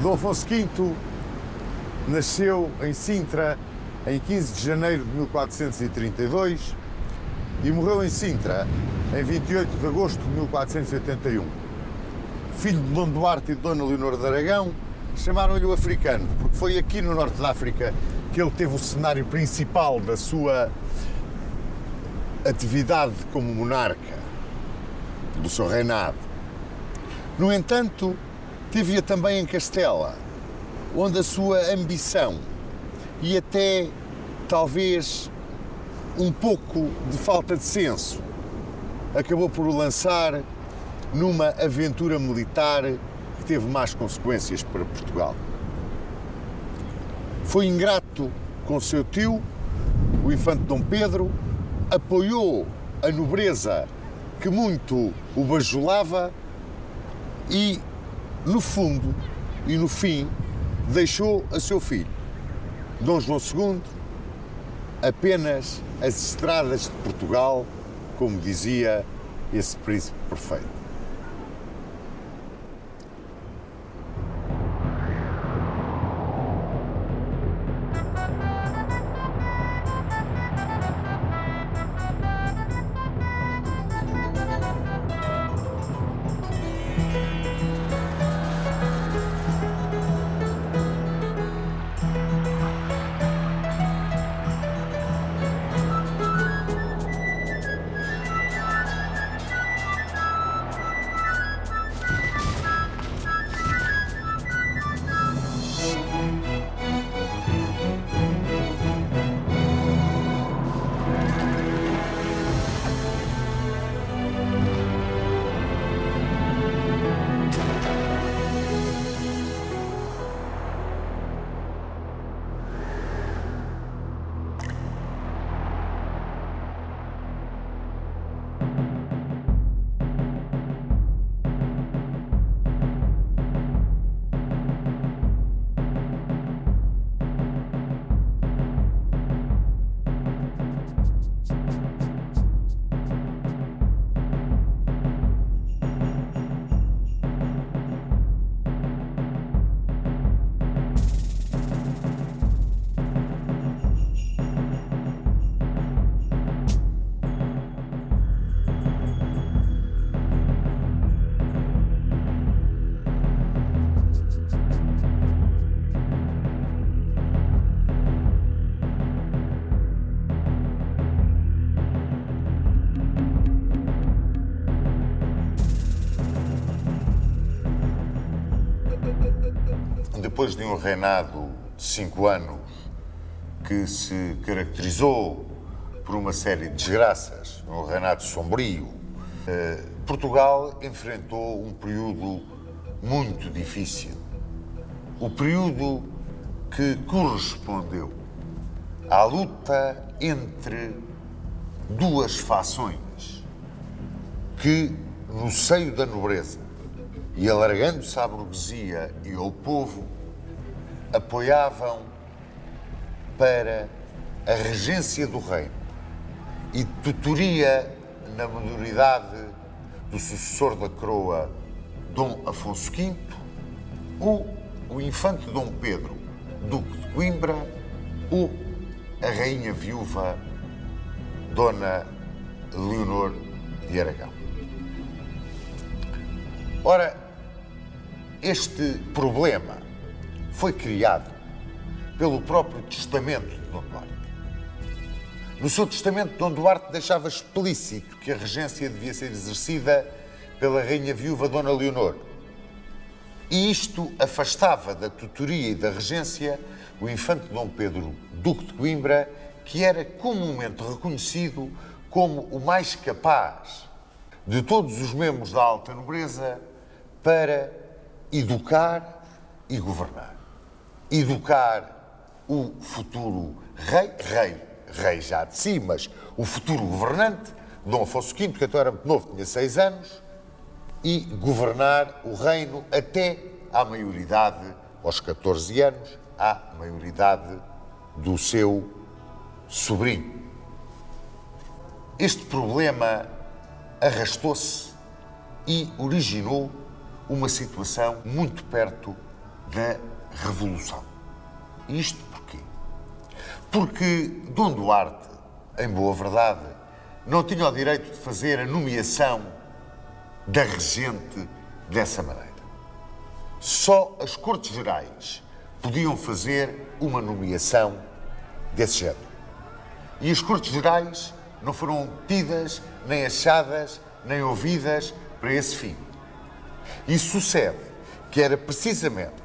Dom Afonso V nasceu em Sintra em 15 de janeiro de 1432 e morreu em Sintra em 28 de agosto de 1481. Filho de Dom Duarte e de Dona Leonor de Aragão, chamaram-lhe o africano, porque foi aqui no norte da África que ele teve o cenário principal da sua atividade como monarca, do seu reinado. No entanto, teve-a também em Castela, onde a sua ambição e até, talvez, um pouco de falta de senso acabou por o lançar numa aventura militar que teve más consequências para Portugal. Foi ingrato com seu tio, o infante Dom Pedro, apoiou a nobreza que muito o bajulava e, no fundo e no fim, deixou a seu filho, Dom João II, apenas as estradas de Portugal, como dizia esse príncipe perfeito. Depois de um reinado de 5 anos que se caracterizou por uma série de desgraças, um reinado sombrio, Portugal enfrentou um período muito difícil. O período que correspondeu à luta entre duas fações que, no seio da nobreza e alargando-se à burguesia e ao povo, apoiavam para a regência do reino e tutoria na minoridade do sucessor da coroa, Dom Afonso V, o infante Dom Pedro, duque de Coimbra, ou a rainha viúva, Dona Leonor de Aragão. Ora, este problema foi criado pelo próprio testamento de Dom Duarte. No seu testamento, Dom Duarte deixava explícito que a regência devia ser exercida pela rainha viúva Dona Leonor. E isto afastava da tutoria e da regência o infante Dom Pedro, duque de Coimbra, que era comumente reconhecido como o mais capaz de todos os membros da alta nobreza para educar e governar. Educar o futuro rei já de si, mas o futuro governante, Dom Afonso V, que então era muito novo, tinha 6 anos, e governar o reino até à maioridade, aos 14 anos, à maioridade do seu sobrinho. Este problema arrastou-se e originou uma situação muito perto da Revolução. Isto porquê? Porque Dom Duarte, em boa verdade, não tinha o direito de fazer a nomeação da regente dessa maneira. Só as Cortes Gerais podiam fazer uma nomeação desse género. E as Cortes Gerais não foram tidas, nem achadas, nem ouvidas para esse fim. E sucede que era precisamente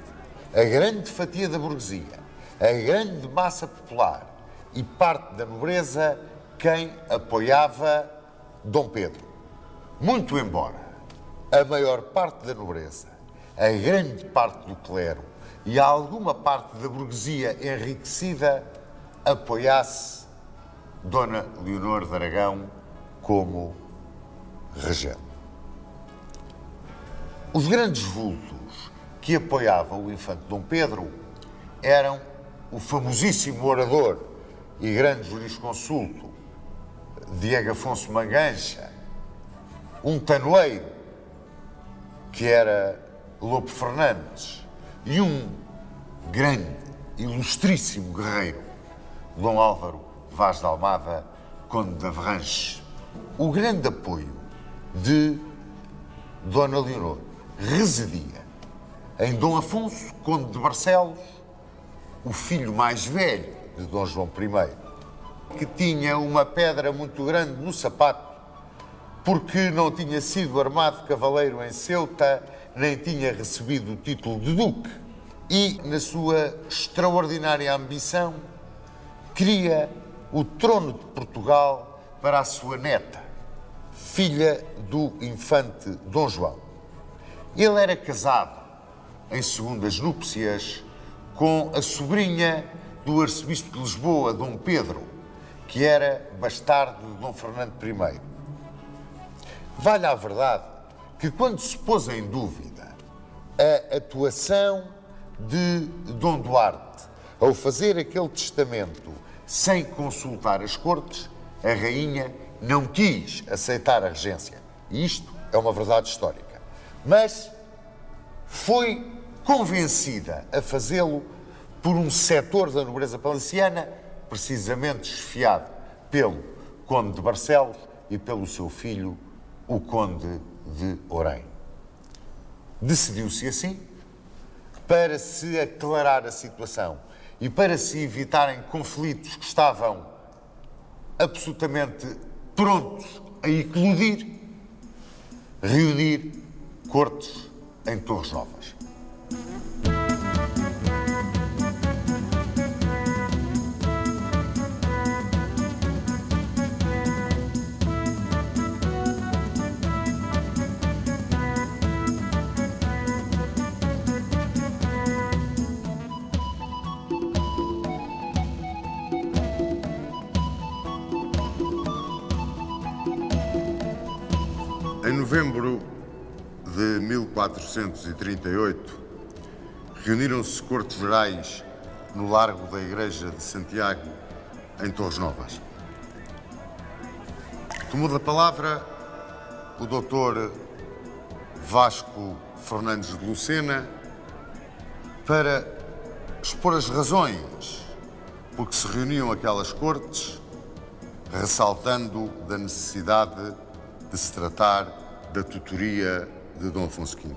a grande fatia da burguesia, a grande massa popular e parte da nobreza quem apoiava Dom Pedro. Muito embora a maior parte da nobreza, a grande parte do clero e alguma parte da burguesia enriquecida apoiasse Dona Leonor de Aragão como regente. Os grandes vultos que apoiavam o infante Dom Pedro eram o famosíssimo orador e grande jurisconsulto Diego Afonso Mangancha, um tanoeiro que era Lopo Fernandes e um grande, ilustríssimo guerreiro, Dom Álvaro Vaz de Almada, conde de Avranches. O grande apoio de Dona Leonor residia em Dom Afonso, conde de Barcelos, o filho mais velho de Dom João I, que tinha uma pedra muito grande no sapato, porque não tinha sido armado cavaleiro em Ceuta, nem tinha recebido o título de duque. E, na sua extraordinária ambição, queria o trono de Portugal para a sua neta, filha do infante Dom João. Ele era casado em segundas núpcias com a sobrinha do arcebispo de Lisboa, Dom Pedro, que era bastardo de Dom Fernando I. Vale a verdade que, quando se pôs em dúvida a atuação de Dom Duarte ao fazer aquele testamento sem consultar as cortes, a rainha não quis aceitar a regência. E isto é uma verdade histórica. Mas foi convencida a fazê-lo por um setor da nobreza palaciana, precisamente esfiado pelo conde de Barcelos e pelo seu filho, o conde de Orém. Decidiu-se assim, para se aclarar a situação e para se evitarem conflitos que estavam absolutamente prontos a eclodir, reunir cortes em Torres Novas. Em novembro de 1438, reuniram-se Cortes Gerais no Largo da Igreja de Santiago, em Torres Novas. Tomou da palavra o doutor Vasco Fernandes de Lucena para expor as razões por que se reuniam aquelas cortes, ressaltando da necessidade de se tratar da tutoria de Dom Afonso V.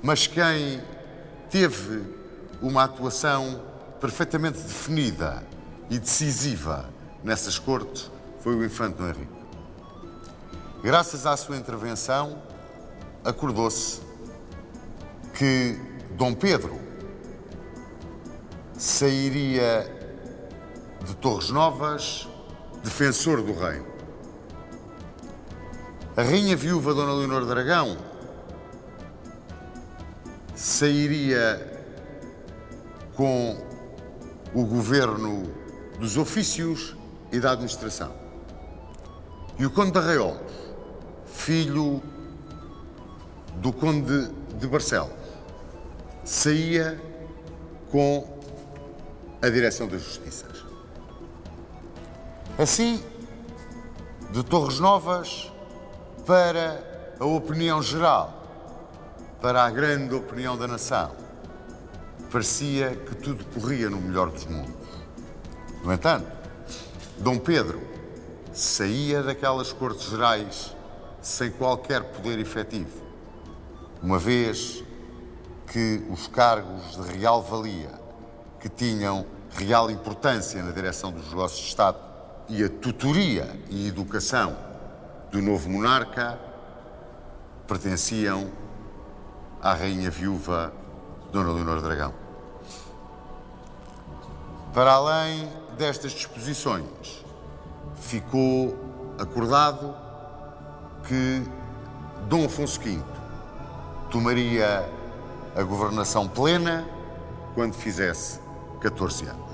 Mas quem teve uma atuação perfeitamente definida e decisiva nessas cortes foi o infante Dom Henrique. Graças à sua intervenção, acordou-se que Dom Pedro sairia de Torres Novas defensor do reino. A rainha viúva Dona Leonor de Aragão sairia com o governo dos ofícios e da administração. E o conde de Arraiolos, filho do conde de Barcelos, saía com a direção das justiças. Assim, de Torres Novas para a opinião geral para a grande opinião da nação, parecia que tudo corria no melhor dos mundos. No entanto, Dom Pedro saía daquelas cortes gerais sem qualquer poder efetivo, uma vez que os cargos de real valia, que tinham real importância na direção dos negócios de Estado e a tutoria e educação do novo monarca, pertenciam à rainha viúva Dona Leonor de Aragão. Para além destas disposições, ficou acordado que Dom Afonso V tomaria a governação plena quando fizesse 14 anos.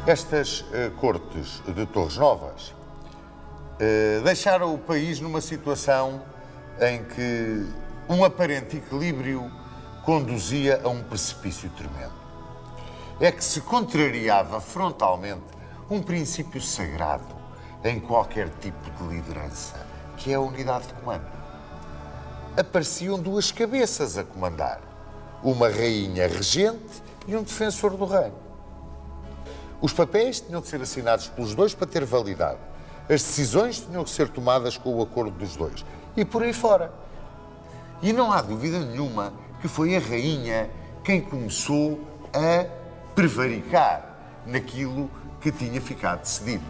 Estas cortes de Torres Novas deixaram o país numa situação em que um aparente equilíbrio conduzia a um precipício tremendo. É que se contrariava frontalmente um princípio sagrado em qualquer tipo de liderança, que é a unidade de comando. Apareciam duas cabeças a comandar, uma rainha regente e um defensor do reino. Os papéis tinham de ser assinados pelos dois para ter validade. As decisões tinham que ser tomadas com o acordo dos dois. E por aí fora. E não há dúvida nenhuma que foi a rainha quem começou a prevaricar naquilo que tinha ficado decidido.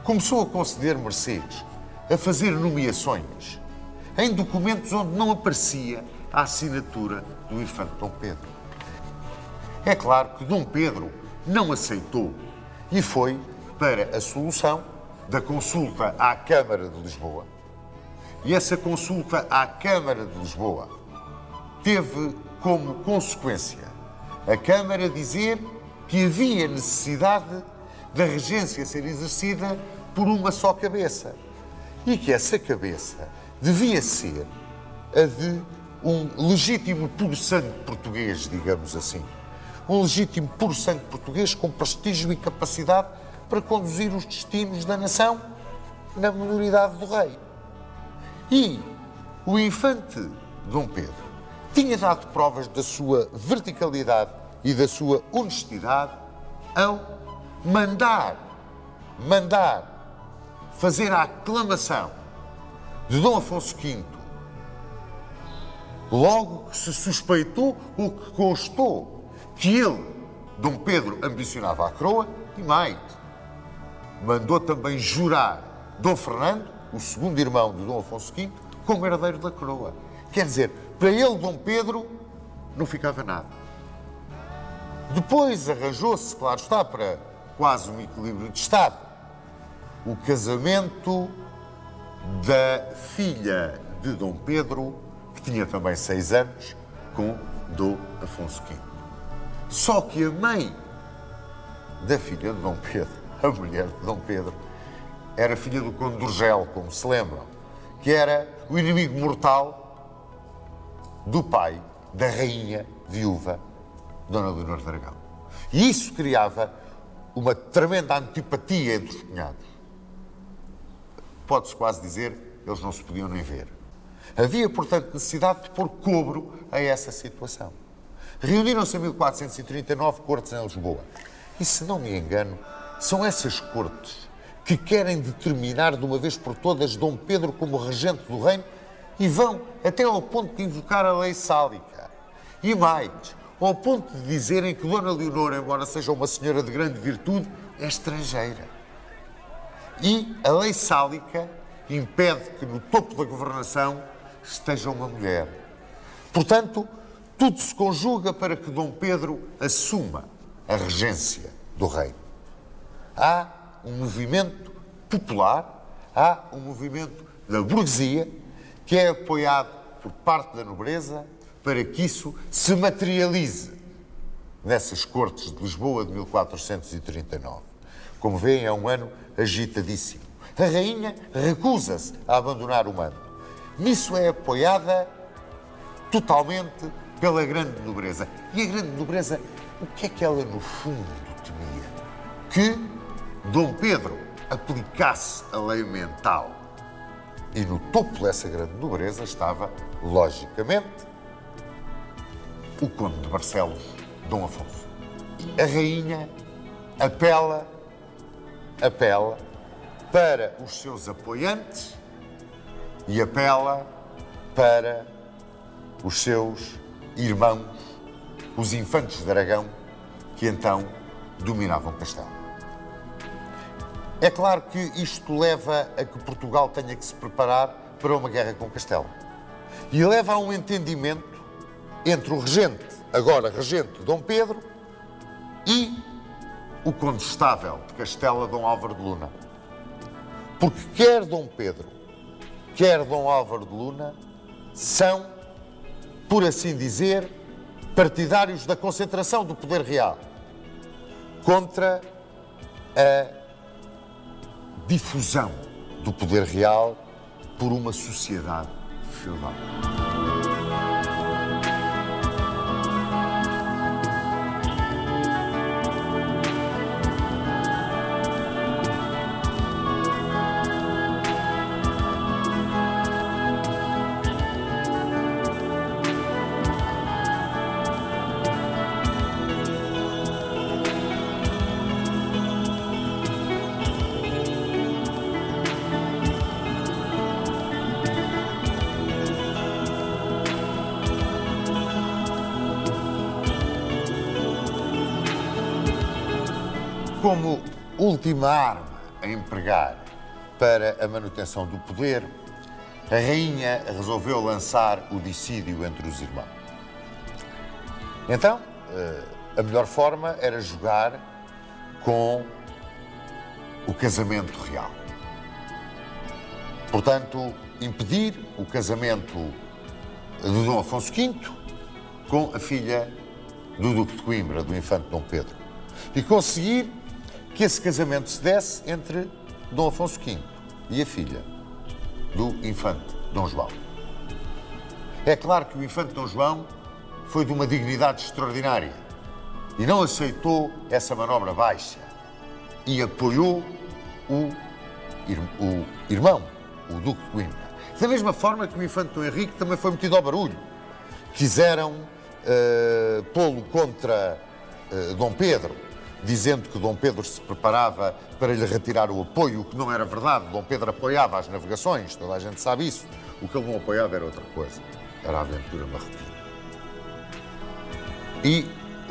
Começou a conceder mercês, a fazer nomeações, em documentos onde não aparecia a assinatura do infante Dom Pedro. É claro que Dom Pedro não aceitou e foi para a solução da consulta à Câmara de Lisboa. E essa consulta à Câmara de Lisboa teve como consequência a Câmara dizer que havia necessidade da regência ser exercida por uma só cabeça e que essa cabeça devia ser a de um legítimo puro sangue português, digamos assim. Um legítimo puro sangue português com prestígio e capacidade para conduzir os destinos da nação na minoridade do rei. E o infante Dom Pedro tinha dado provas da sua verticalidade e da sua honestidade ao mandar fazer a aclamação de Dom Afonso V, logo que se suspeitou ou que constou que ele, Dom Pedro, ambicionava a coroa e mais. Mandou também jurar Dom Fernando, o segundo irmão de Dom Afonso V, como herdeiro da coroa. Quer dizer, para ele, Dom Pedro, não ficava nada. Depois arranjou-se, claro está, para quase um equilíbrio de Estado, o casamento da filha de Dom Pedro, que tinha também 6 anos, com Dom Afonso V. Só que a mãe da filha de Dom Pedro, a mulher de Dom Pedro, era filha do Conde de Urgel, como se lembram, que era o inimigo mortal do pai da rainha viúva Dona Leonor de Aragão. E isso criava uma tremenda antipatia entre os cunhados. Pode-se quase dizer, eles não se podiam nem ver. Havia, portanto, necessidade de pôr cobro a essa situação. Reuniram-se em 1439 cortes em Lisboa. E, se não me engano, são essas cortes que querem determinar de uma vez por todas Dom Pedro como regente do reino e vão até ao ponto de invocar a lei sálica. E mais, ao ponto de dizerem que Dona Leonor, embora seja uma senhora de grande virtude, é estrangeira. E a lei sálica impede que no topo da governação esteja uma mulher. Portanto, tudo se conjuga para que Dom Pedro assuma a regência do reino. Há um movimento popular, há um movimento da burguesia que é apoiado por parte da nobreza para que isso se materialize nessas cortes de Lisboa de 1439. Como veem, é um ano agitadíssimo. A rainha recusa-se a abandonar o mando. Nisso é apoiada totalmente pela grande nobreza. E a grande nobreza, o que é que ela no fundo temia? Que Dom Pedro aplicasse a lei mental. E no topo dessa grande nobreza estava, logicamente, o conde de Barcelos, Dom Afonso. A rainha apela para os seus apoiantes e apela para os seus irmãos, os infantes de Aragão, que então dominavam Castelo. É claro que isto leva a que Portugal tenha que se preparar para uma guerra com Castelo. E leva a um entendimento entre o regente, agora regente Dom Pedro, e o condestável de Castela, Dom Álvaro de Luna. Porque quer Dom Pedro, quer Dom Álvaro de Luna, são, por assim dizer, partidários da concentração do poder real contra a difusão do poder real por uma sociedade feudal. Como última arma a empregar para a manutenção do poder, a rainha resolveu lançar o dissídio entre os irmãos. Então, a melhor forma era jogar com o casamento real. Portanto, impedir o casamento de Dom Afonso V com a filha do Duque de Coimbra, do infante Dom Pedro, e conseguir que esse casamento se desse entre Dom Afonso V e a filha do infante Dom João. É claro que o infante Dom João foi de uma dignidade extraordinária e não aceitou essa manobra baixa e apoiou o irmão, o Duque de Coimbra. Da mesma forma que o infante Dom Henrique também foi metido ao barulho. Quiseram pô-lo contra Dom Pedro, dizendo que Dom Pedro se preparava para lhe retirar o apoio, o que não era verdade. Dom Pedro apoiava as navegações, toda a gente sabe isso. O que ele não apoiava era outra coisa, era a aventura marroquina. E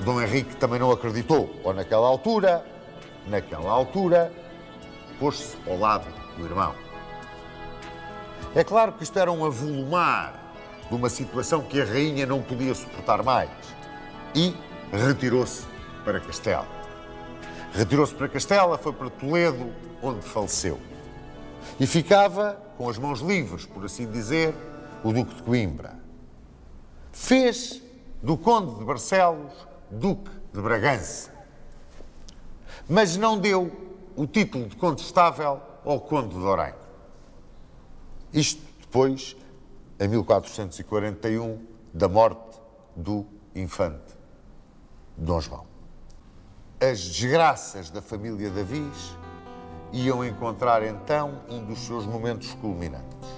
Dom Henrique também não acreditou, ou naquela altura, pôs-se ao lado do irmão. É claro que isto era um avolumar de uma situação que a rainha não podia suportar mais e retirou-se para Castelo. Retirou-se para Castela, foi para Toledo, onde faleceu. E ficava com as mãos livres, por assim dizer, o Duque de Coimbra. Fez do Conde de Barcelos Duque de Bragança. Mas não deu o título de condestável ao Conde de Orém. Isto depois, em 1441, da morte do infante Dom João. As desgraças da família Davis iam encontrar então um dos seus momentos culminantes.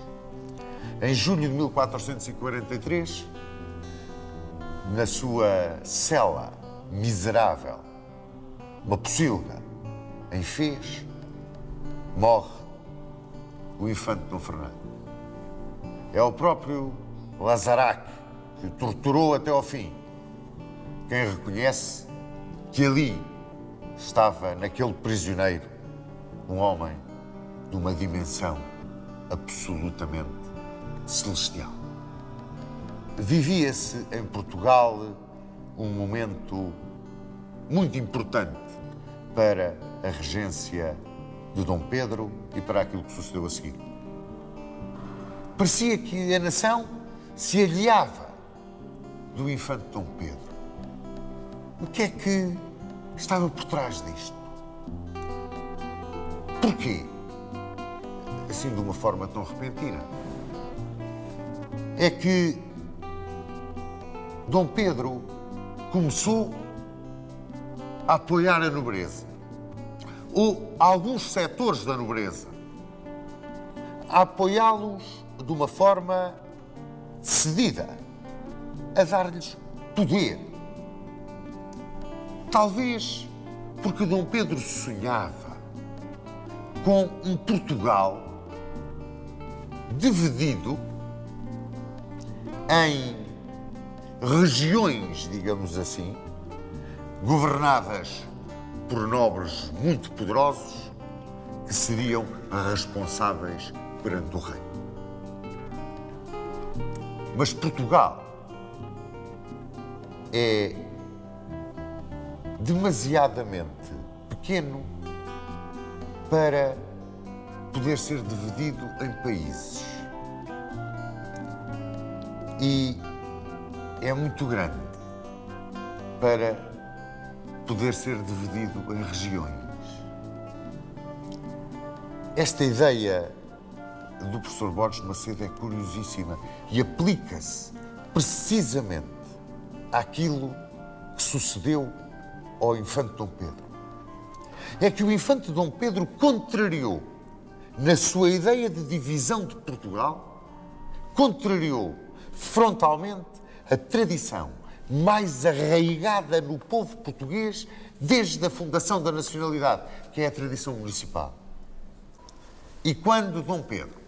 Em julho de 1443, na sua cela miserável, uma pocilga em Fez, morre o infante Dom Fernando. É o próprio Lazarac que o torturou até ao fim quem reconhece que ali estava, naquele prisioneiro, um homem de uma dimensão absolutamente celestial. Vivia-se em Portugal um momento muito importante para a regência de Dom Pedro e para aquilo que sucedeu a seguir. parecia que a nação se aliava do infante Dom Pedro. O que é que estava por trás disto? Porquê? Assim, de uma forma tão repentina. É que Dom Pedro começou a apoiar a nobreza, ou alguns setores da nobreza, a apoiá-los de uma forma decidida, a dar-lhes poder. Talvez porque Dom Pedro sonhava com um Portugal dividido em regiões, digamos assim, governadas por nobres muito poderosos que seriam responsáveis perante o rei. Mas Portugal é demasiadamente pequeno para poder ser dividido em países. E é muito grande para poder ser dividido em regiões. Esta ideia do professor Borges de Macedo é curiosíssima e aplica-se precisamente àquilo que sucedeu ao infante Dom Pedro. É que o infante Dom Pedro contrariou, na sua ideia de divisão de Portugal, contrariou frontalmente a tradição mais arraigada no povo português desde a fundação da nacionalidade, que é a tradição municipal. E quando Dom Pedro,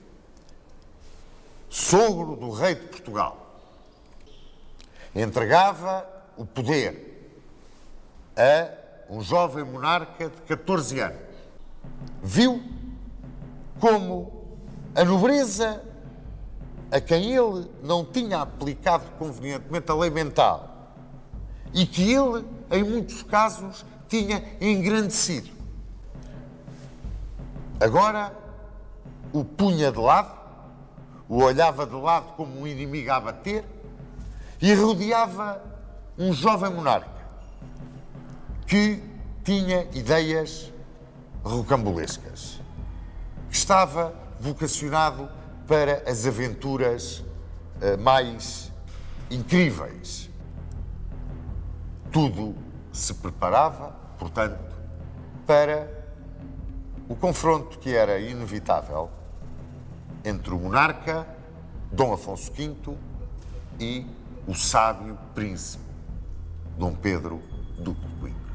sogro do rei de Portugal, entregava o poder a um jovem monarca de 14 anos, viu como a nobreza, a quem ele não tinha aplicado convenientemente a lei mental e que ele, em muitos casos, tinha engrandecido, agora o punha de lado, o olhava de lado como um inimigo a abater e rodeava um jovem monarca que tinha ideias rocambolescas, que estava vocacionado para as aventuras mais incríveis. Tudo se preparava, portanto, para o confronto que era inevitável entre o monarca, Dom Afonso V, e o sábio príncipe, Dom Pedro, Duque de Coimbra.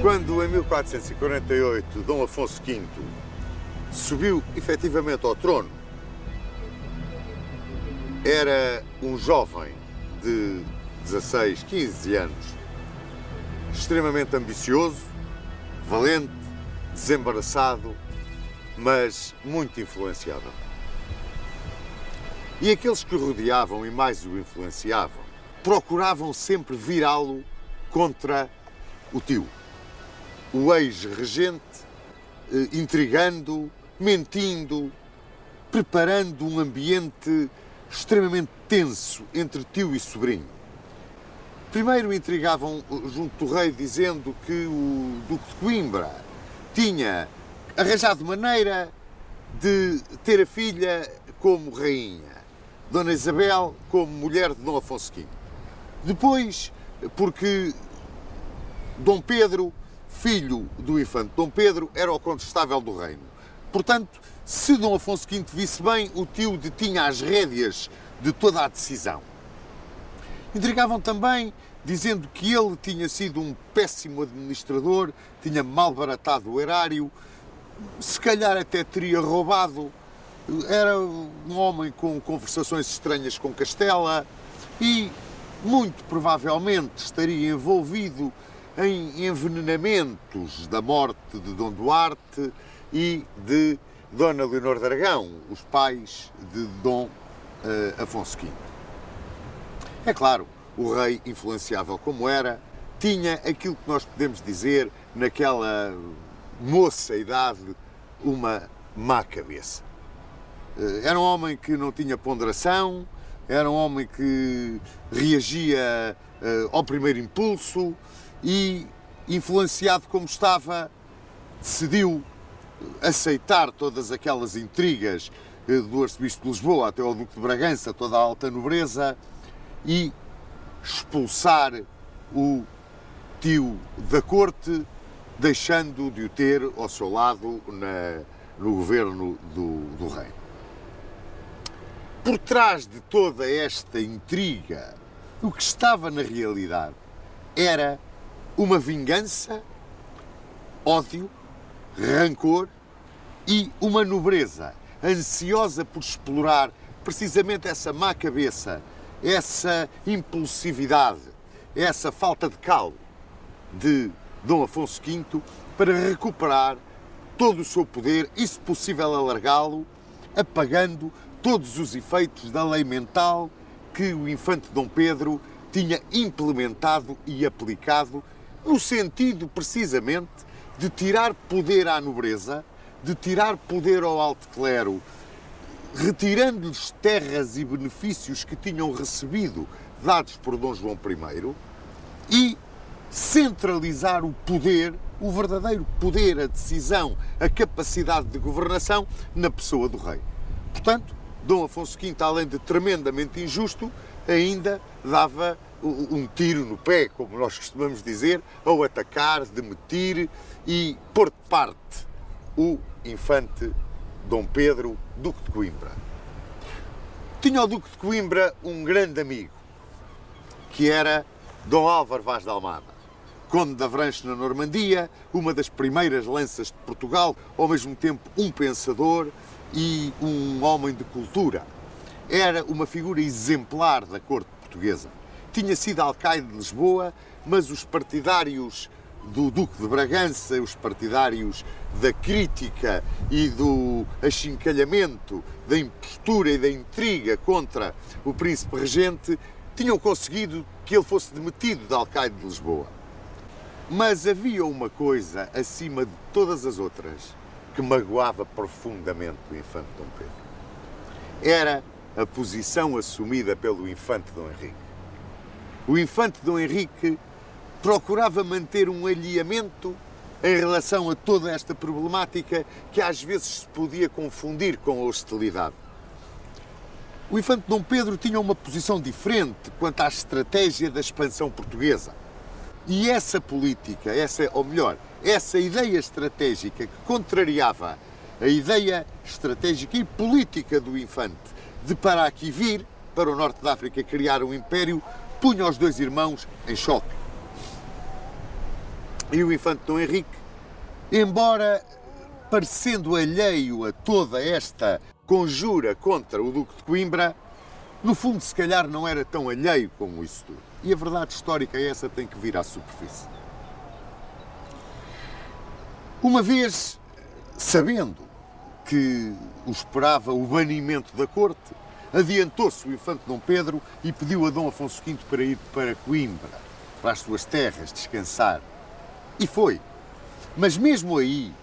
Quando, em 1448, Dom Afonso V subiu efetivamente ao trono, era um jovem de 16, 15 anos, extremamente ambicioso, valente, desembaraçado, mas muito influenciável. E aqueles que o rodeavam e mais o influenciavam procuravam sempre virá-lo contra o tio, o ex-regente, intrigando, mentindo, preparando um ambiente extremamente tenso entre tio e sobrinho. Primeiro intrigavam junto do rei dizendo que o Duque de Coimbra tinha arranjado maneira de ter a filha como rainha, Dona Isabel como mulher de Dom Afonso V. Depois, porque Dom Pedro, filho do infante Dom Pedro, era o condestável do reino. Portanto, se Dom Afonso V visse bem, o tio detinha as rédeas de toda a decisão. Intrigavam também dizendo que ele tinha sido um péssimo administrador, tinha malbaratado o erário, se calhar até teria roubado, era um homem com conversações estranhas com Castela e muito provavelmente estaria envolvido em envenenamentos da morte de Dom Duarte e de Dona Leonor de Aragão, os pais de Dom Afonso V. É claro, o rei, influenciável como era, tinha aquilo que nós podemos dizer, naquela moça idade, uma má cabeça. Era um homem que não tinha ponderação, era um homem que reagia ao primeiro impulso e, influenciado como estava, decidiu aceitar todas aquelas intrigas do arcebispo de Lisboa até ao duque de Bragança, toda a alta nobreza, e expulsar o tio da corte, deixando de o ter ao seu lado no governo do rei. Por trás de toda esta intriga, o que estava na realidade era uma vingança, ódio, rancor e uma nobreza ansiosa por explorar precisamente essa má cabeça, essa impulsividade, essa falta de calo de Dom Afonso V para recuperar todo o seu poder e, se possível, alargá-lo, apagando todos os efeitos da lei mental que o infante Dom Pedro tinha implementado e aplicado no sentido, precisamente, de tirar poder à nobreza, de tirar poder ao alto clero, retirando-lhes terras e benefícios que tinham recebido dados por Dom João I e centralizar o poder, o verdadeiro poder, a decisão, a capacidade de governação na pessoa do rei. Portanto, Dom Afonso V, além de tremendamente injusto, ainda dava um tiro no pé, como nós costumamos dizer, ao atacar, demitir e pôr de parte o infante Dom Pedro, Duque de Coimbra. Tinha o Duque de Coimbra um grande amigo, que era Dom Álvaro Vaz de Almada, Conde de Avranches na Normandia, uma das primeiras lanças de Portugal, ao mesmo tempo um pensador e um homem de cultura. Era uma figura exemplar da corte portuguesa. Tinha sido alcaide de Lisboa, mas os partidários do Duque de Bragança, os partidários da crítica e do achincalhamento, da impostura e da intriga contra o príncipe regente, tinham conseguido que ele fosse demitido de alcaide de Lisboa. Mas havia uma coisa acima de todas as outras que magoava profundamente o infante Dom Pedro. Era a posição assumida pelo infante Dom Henrique. O infante Dom Henrique procurava manter um alinhamento em relação a toda esta problemática que às vezes se podia confundir com a hostilidade. O infante Dom Pedro tinha uma posição diferente quanto à estratégia da expansão portuguesa. E essa política, essa ideia estratégica que contrariava a ideia estratégica e política do infante de para aqui vir, para o norte da África criar um império, punha os dois irmãos em choque. E o infante Dom Henrique, embora parecendo alheio a toda esta conjura contra o Duque de Coimbra, no fundo, se calhar, não era tão alheio como isso tudo. E a verdade histórica é essa, tem que vir à superfície. Uma vez, sabendo que o esperava o banimento da corte, adiantou-se o infante Dom Pedro e pediu a Dom Afonso V para ir para Coimbra, para as suas terras, descansar. E foi. Mas mesmo aí,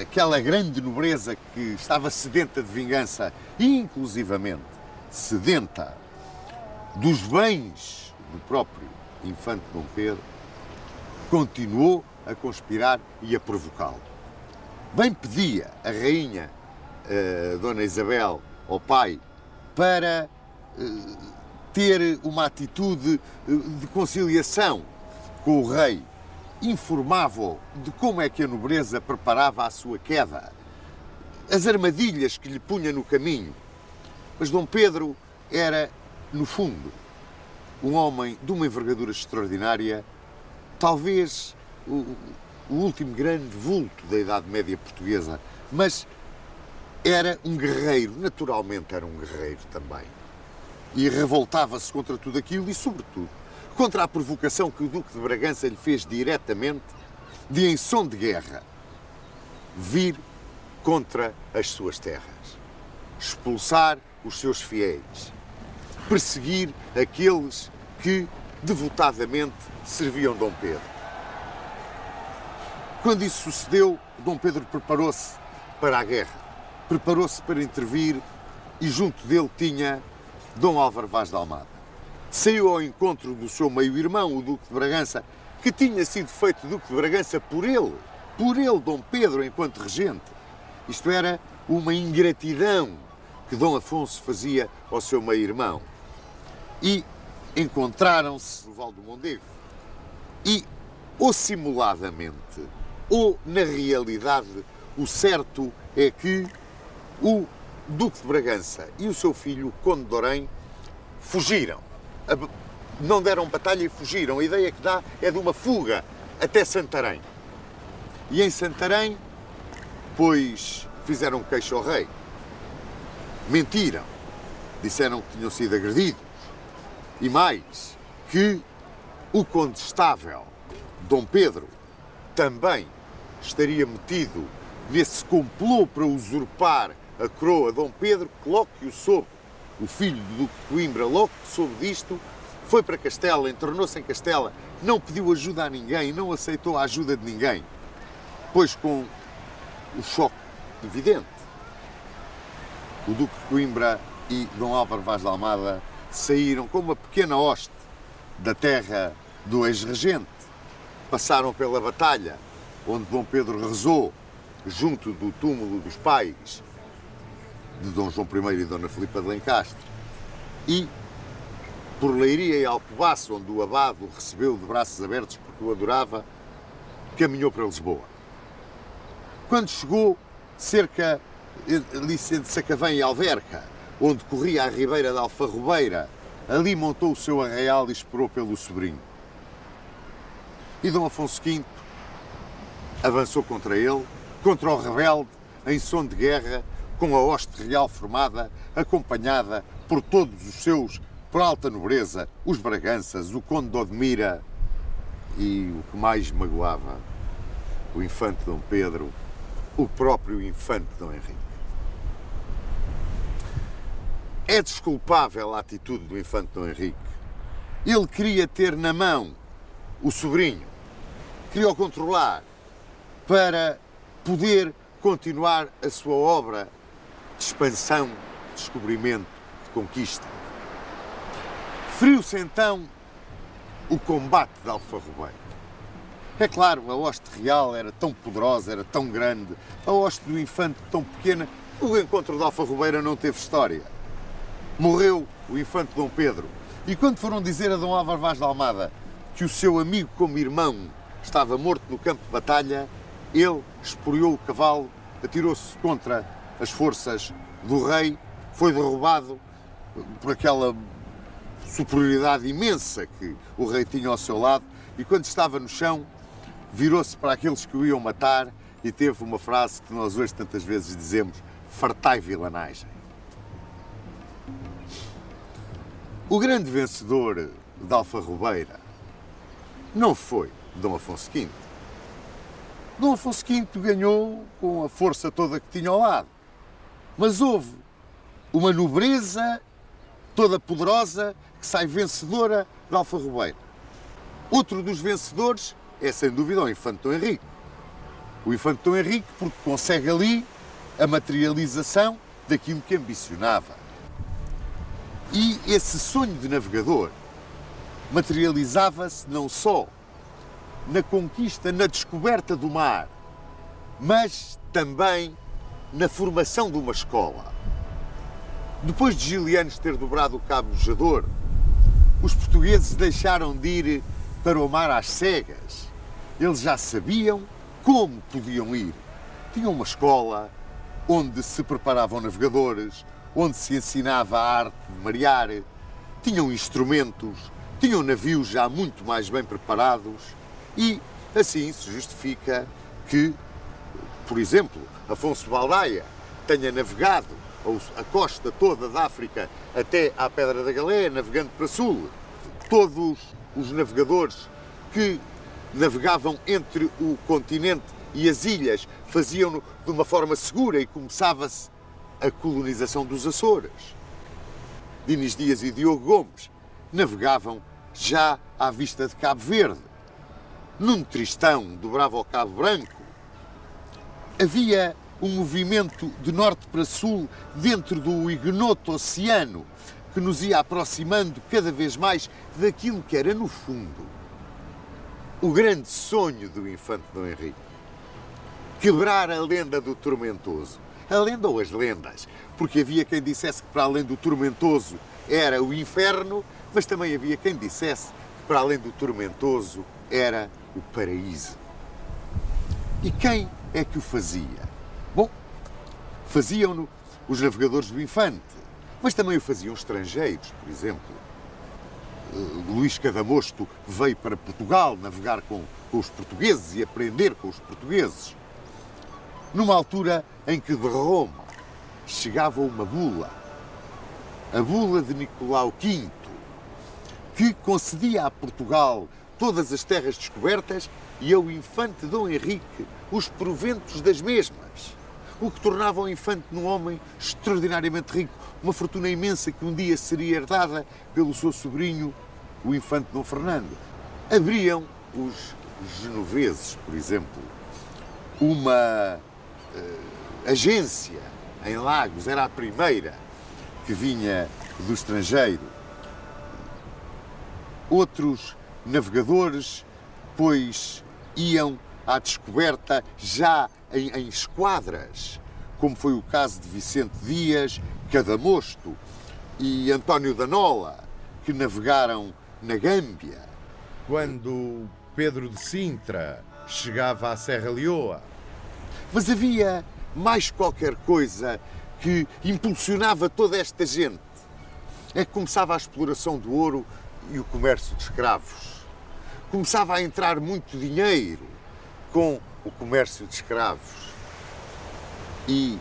aquela grande nobreza que estava sedenta de vingança, inclusivamente sedenta dos bens do próprio infante Dom Pedro, continuou a conspirar e a provocá-lo. Bem pedia a rainha Dona Isabel ao pai para ter uma atitude de conciliação com o rei, informava-o de como é que a nobreza preparava a sua queda, as armadilhas que lhe punha no caminho. Mas Dom Pedro era, no fundo, um homem de uma envergadura extraordinária, talvez o último grande vulto da Idade Média portuguesa, mas era um guerreiro, naturalmente era um guerreiro também. E revoltava-se contra tudo aquilo e, sobretudo, contra a provocação que o Duque de Bragança lhe fez diretamente de, em som de guerra, vir contra as suas terras, expulsar os seus fiéis, perseguir aqueles que devotadamente serviam Dom Pedro. Quando isso sucedeu, Dom Pedro preparou-se para a guerra, preparou-se para intervir e junto dele tinha Dom Álvaro Vaz de Almada. Saiu ao encontro do seu meio-irmão, o Duque de Bragança, que tinha sido feito Duque de Bragança por ele, Dom Pedro, enquanto regente. Isto era uma ingratidão que Dom Afonso fazia ao seu meio-irmão. E encontraram-se no Val do Mondego. E, ou simuladamente, ou na realidade, o certo é que o Duque de Bragança e o seu filho, o Conde de Orém, fugiram. Não deram batalha e fugiram. A ideia que dá é de uma fuga até Santarém. E em Santarém, pois, fizeram queixo ao rei. Mentiram. Disseram que tinham sido agredidos. E mais, que o condestável Dom Pedro também estaria metido nesse complô para usurpar a coroa. Dom Pedro, que logo que o soube, o filho do Duque de Coimbra, logo que soube disto, foi para Castela, internou-se em Castela, não pediu ajuda a ninguém, não aceitou a ajuda de ninguém, pois com o choque evidente, o Duque de Coimbra e Dom Álvaro Vaz de Almada saíram com uma pequena hoste da terra do ex-regente, passaram pela batalha, onde Dom Pedro rezou junto do túmulo dos pais de Dom João I e Dona Filipa de Lencastre, e por Leiria e Alcobaça, onde o abade o recebeu de braços abertos porque o adorava, caminhou para Lisboa. Quando chegou cerca ali de Sacavém e Alverca, onde corria a ribeira da Alfarrobeira, ali montou o seu arraial e esperou pelo sobrinho. E Dom Afonso V avançou contra ele, contra o rebelde, em som de guerra, com a hoste real formada, acompanhada por todos os seus, por alta nobreza, os Braganças, o Conde de Odmira e, o que mais magoava, o infante Dom Pedro, o próprio infante Dom Henrique. É desculpável a atitude do infante Dom Henrique. Ele queria ter na mão o sobrinho, queria o controlar para poder continuar a sua obra de expansão, de descobrimento, de conquista. Feriu-se então o combate de Alfarrobeira. É claro, a hoste real era tão poderosa, era tão grande, a hoste do infante tão pequena, o encontro de Alfarrobeira não teve história. Morreu o infante Dom Pedro. E quando foram dizer a Dom Álvaro Vaz de Almada que o seu amigo como irmão estava morto no campo de batalha, ele esporeou o cavalo, atirou-se contra as forças do rei, foi derrubado por aquela superioridade imensa que o rei tinha ao seu lado, e quando estava no chão, virou-se para aqueles que o iam matar e teve uma frase que nós hoje tantas vezes dizemos: fartai vilanagem. O grande vencedor de Alfarrobeira não foi Dom Afonso V. Dom Afonso V ganhou com a força toda que tinha ao lado, mas houve uma nobreza toda poderosa que sai vencedora de Alfarrobeira. Outro dos vencedores é, sem dúvida, o infante Dom Henrique. O infante Dom Henrique porque consegue ali a materialização daquilo que ambicionava. E esse sonho de navegador materializava-se não só na conquista, na descoberta do mar, mas também na formação de uma escola. Depois de Gilianos ter dobrado o Cabo Bojador, os portugueses deixaram de ir para o mar às cegas. Eles já sabiam como podiam ir. Tinham uma escola onde se preparavam navegadores, onde se ensinava a arte de marear, tinham instrumentos, tinham navios já muito mais bem preparados e assim se justifica que, por exemplo, Afonso Baldaia tenha navegado a costa toda da África até à Pedra da Galeia, navegando para sul. Todos os navegadores que navegavam entre o continente e as ilhas faziam-no de uma forma segura e começava-se a colonização dos Açores. Dinis Dias e Diogo Gomes navegavam já à vista de Cabo Verde. Nuno Tristão dobrava ao Cabo Branco. Havia um movimento de norte para sul dentro do ignoto oceano que nos ia aproximando cada vez mais daquilo que era, no fundo, o grande sonho do infante Dom Henrique. Quebrar a lenda do tormentoso. A lenda ou as lendas, porque havia quem dissesse que para além do tormentoso era o inferno, mas também havia quem dissesse que para além do tormentoso era o paraíso. E quem é que o fazia? Bom, faziam-no os navegadores do infante, mas também o faziam estrangeiros, por exemplo. Luís Cadamosto veio para Portugal navegar com os portugueses e aprender com os portugueses. Numa altura em que de Roma chegava uma bula, a bula de Nicolau V, que concedia a Portugal todas as terras descobertas e ao infante Dom Henrique os proventos das mesmas, o que tornava o infante num homem extraordinariamente rico, uma fortuna imensa que um dia seria herdada pelo seu sobrinho, o infante Dom Fernando. Abriam os genoveses, por exemplo, uma agência em Lagos, era a primeira que vinha do estrangeiro. Outros navegadores, pois, iam à descoberta já em esquadras, como foi o caso de Vicente Dias, Cadamosto e António da Nola, que navegaram na Gâmbia. Quando Pedro de Sintra chegava à Serra Leoa. Mas havia mais qualquer coisa que impulsionava toda esta gente. É que começava a exploração do ouro e o comércio de escravos. Começava a entrar muito dinheiro com o comércio de escravos. E,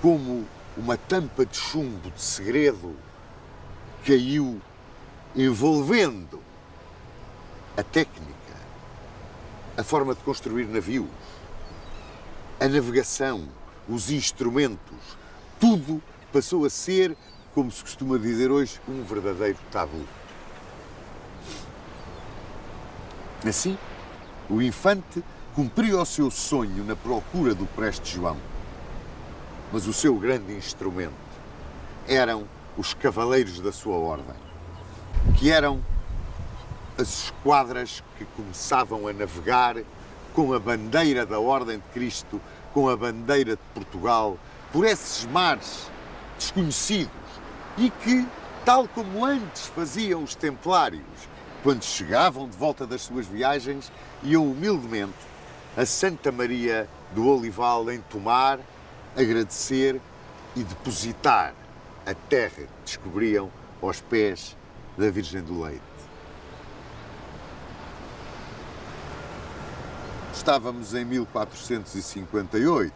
como uma tampa de chumbo de segredo, caiu envolvendo a técnica, a forma de construir navios, a navegação, os instrumentos, tudo passou a ser, como se costuma dizer hoje, um verdadeiro tabu. Assim, o infante cumpria o seu sonho na procura do Preste João. Mas o seu grande instrumento eram os cavaleiros da sua ordem, que eram as esquadras que começavam a navegar com a bandeira da Ordem de Cristo, com a bandeira de Portugal, por esses mares desconhecidos e que, tal como antes faziam os templários, quando chegavam de volta das suas viagens, iam humildemente a Santa Maria do Olival em Tomar, agradecer e depositar a terra que descobriam aos pés da Virgem do Leite. Estávamos em 1458.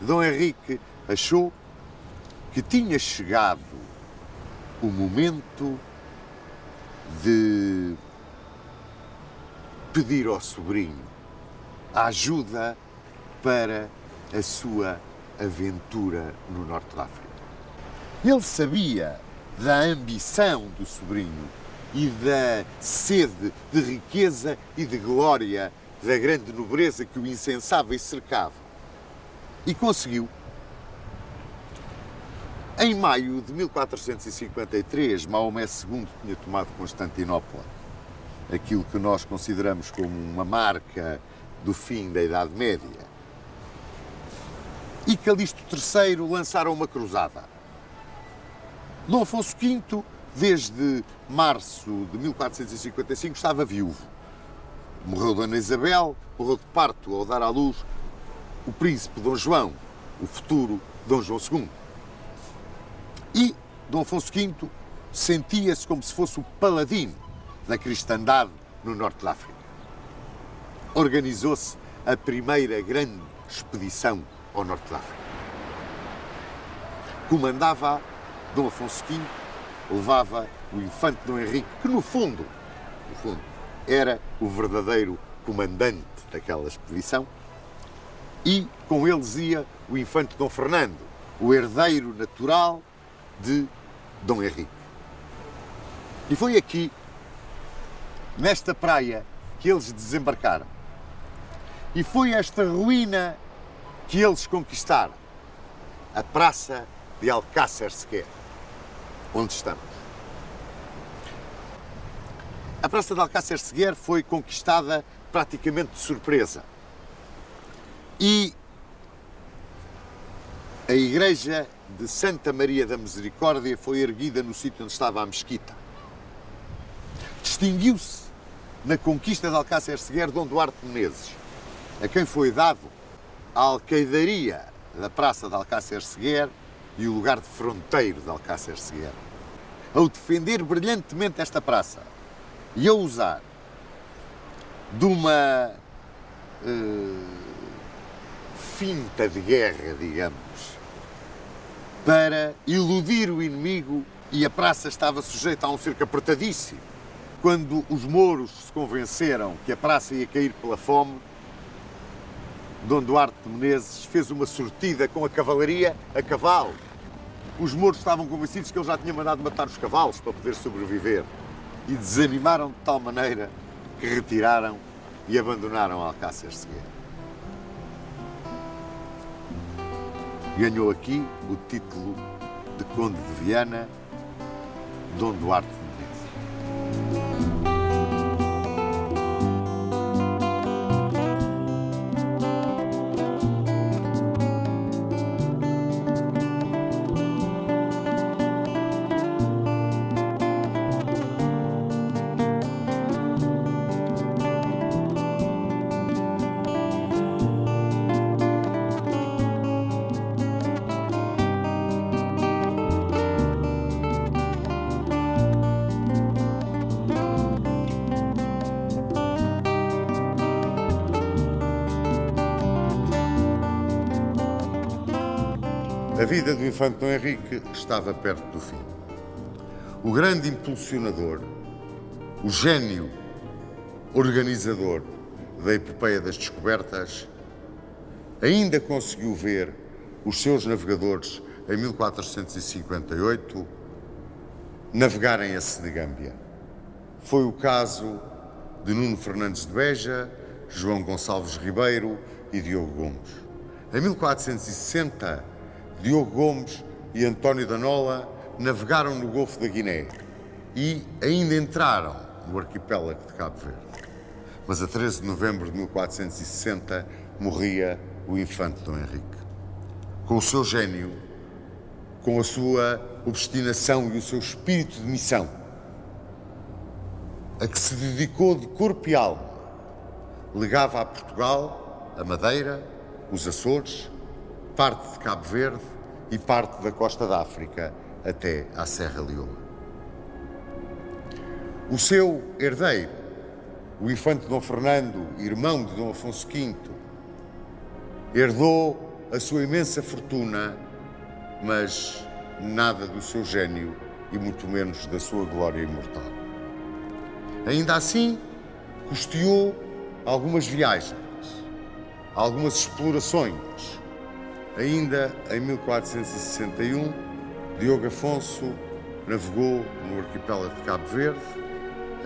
Dom Henrique achou que tinha chegado o momento de pedir ao sobrinho a ajuda para a sua aventura no Norte da África. Ele sabia da ambição do sobrinho e da sede de riqueza e de glória da grande nobreza que o incensava e cercava. E conseguiu. Em maio de 1453, Maomé II tinha tomado Constantinopla, aquilo que nós consideramos como uma marca do fim da Idade Média. E Calixto III lançaram uma cruzada. Dom Afonso V, desde março de 1455, estava viúvo. Morreu Dona Isabel, morreu de parto ao dar à luz o príncipe Dom João, o futuro Dom João II. E Dom Afonso V sentia-se como se fosse o paladino da cristandade no norte da África. Organizou-se a primeira grande expedição ao norte da África. Comandava Dom Afonso V, levava o infante Dom Henrique, que no fundo, era o verdadeiro comandante daquela expedição, e com eles ia o infante Dom Fernando, o herdeiro natural de Dom Henrique. E foi aqui, nesta praia, que eles desembarcaram. E foi esta ruína que eles conquistaram, a Praça de Alcácer Seguer, onde estamos. A Praça de Alcácer Seguer foi conquistada praticamente de surpresa. E a igreja de Santa Maria da Misericórdia foi erguida no sítio onde estava a mesquita. Distinguiu-se na conquista de Alcácer Seguer Dom Duarte de Menezes, a quem foi dado a alcaidaria da Praça de Alcácer Seguer e o lugar de fronteiro de Alcácer Seguer, ao defender brilhantemente esta praça e a usar de uma finta de guerra, digamos, para iludir o inimigo, e a praça estava sujeita a um cerco apertadíssimo. Quando os mouros se convenceram que a praça ia cair pela fome, Dom Duarte de Menezes fez uma sortida com a cavalaria a cavalo. Os mouros estavam convencidos que ele já tinha mandado matar os cavalos para poder sobreviver e desanimaram de tal maneira que retiraram e abandonaram Alcácer Seguer. Ganhou aqui o título de Conde de Viana, Dom Duarte de Menezes. A vida do infante Dom Henrique estava perto do fim. O grande impulsionador, o gênio organizador da epopeia das descobertas, ainda conseguiu ver os seus navegadores, em 1458, navegarem a Senegâmbia. Foi o caso de Nuno Fernandes de Beja, João Gonçalves Ribeiro e Diogo Gomes. Em 1460, Diogo Gomes e António da Nola navegaram no Golfo da Guiné e ainda entraram no arquipélago de Cabo Verde. Mas a 13 de novembro de 1460 morria o infante Dom Henrique. Com o seu gênio, com a sua obstinação e o seu espírito de missão, a que se dedicou de corpo e alma, legava a Portugal a Madeira, os Açores, parte de Cabo Verde e parte da costa da África até à Serra Leoa. O seu herdeiro, o infante Dom Fernando, irmão de Dom Afonso V, herdou a sua imensa fortuna, mas nada do seu gênio e muito menos da sua glória imortal. Ainda assim, custeou algumas viagens, algumas explorações. Ainda em 1461, Diogo Afonso navegou no arquipélago de Cabo Verde.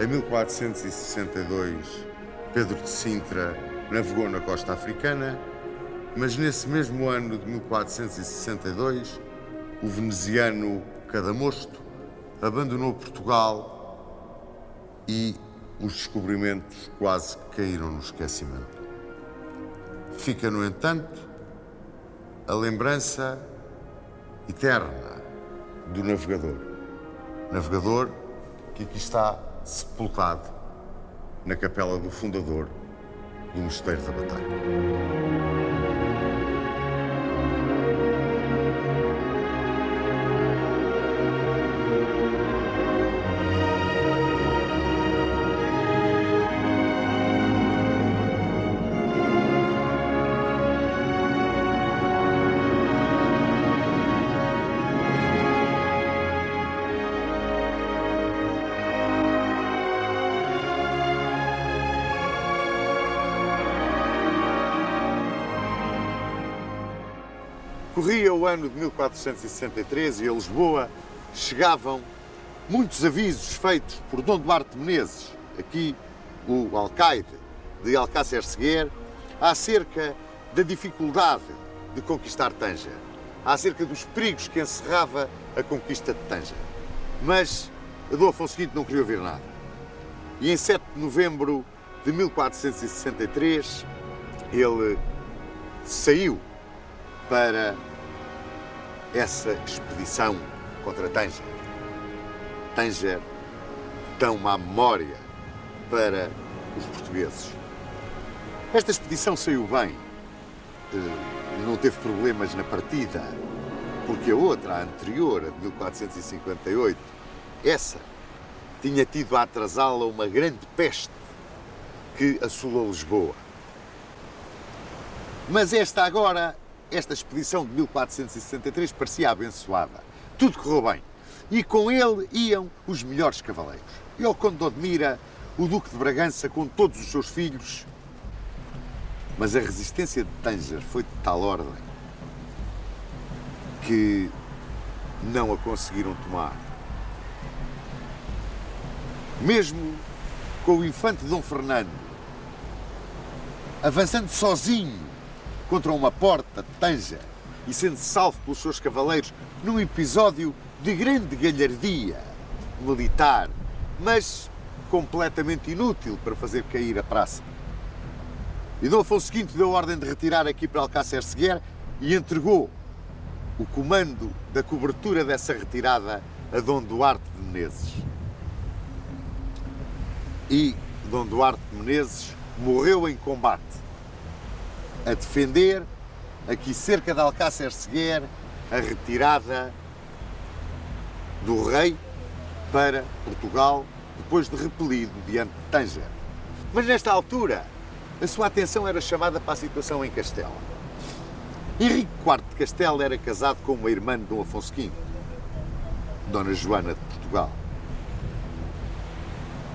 Em 1462, Pedro de Sintra navegou na costa africana, mas nesse mesmo ano de 1462, o veneziano Cadamosto abandonou Portugal e os descobrimentos quase caíram no esquecimento. Fica, no entanto, a lembrança eterna do navegador. Navegador que aqui está sepultado na capela do fundador do Mosteiro da Batalha. Corria o ano de 1463 e a Lisboa chegavam muitos avisos feitos por Dom Duarte de Menezes, aqui o alcaide de Alcácer Seguer, acerca da dificuldade de conquistar Tânger, acerca dos perigos que encerrava a conquista de Tânger. Mas Dom Afonso V não queria ouvir nada. E em 7 de novembro de 1463, ele saiu para essa expedição contra Tânger. Tânger, tão má memória para os portugueses. Esta expedição saiu bem, não teve problemas na partida, porque a outra, a anterior, a de 1458, essa tinha tido a atrasá-la uma grande peste que assolou Lisboa. Mas esta agora, esta expedição de 1463 parecia abençoada. Tudo correu bem. E com ele iam os melhores cavaleiros. E o Conde de Odmira, o Duque de Bragança com todos os seus filhos. Mas a resistência de Tânger foi de tal ordem que não a conseguiram tomar. Mesmo com o infante Dom Fernando avançando sozinho contra uma porta de Tânger e sendo salvo pelos seus cavaleiros num episódio de grande galhardia militar, mas completamente inútil para fazer cair a praça. E Dom Afonso V deu ordem de retirar aqui para Alcácer Seguer e entregou o comando da cobertura dessa retirada a Dom Duarte de Menezes. E Dom Duarte de Menezes morreu em combate, a defender, aqui cerca de Alcácer Seguer, a retirada do rei para Portugal, depois de repelido diante de Tânger. Mas nesta altura, a sua atenção era chamada para a situação em Castela. Henrique IV de Castela era casado com uma irmã de Dom Afonso V, Dona Joana de Portugal.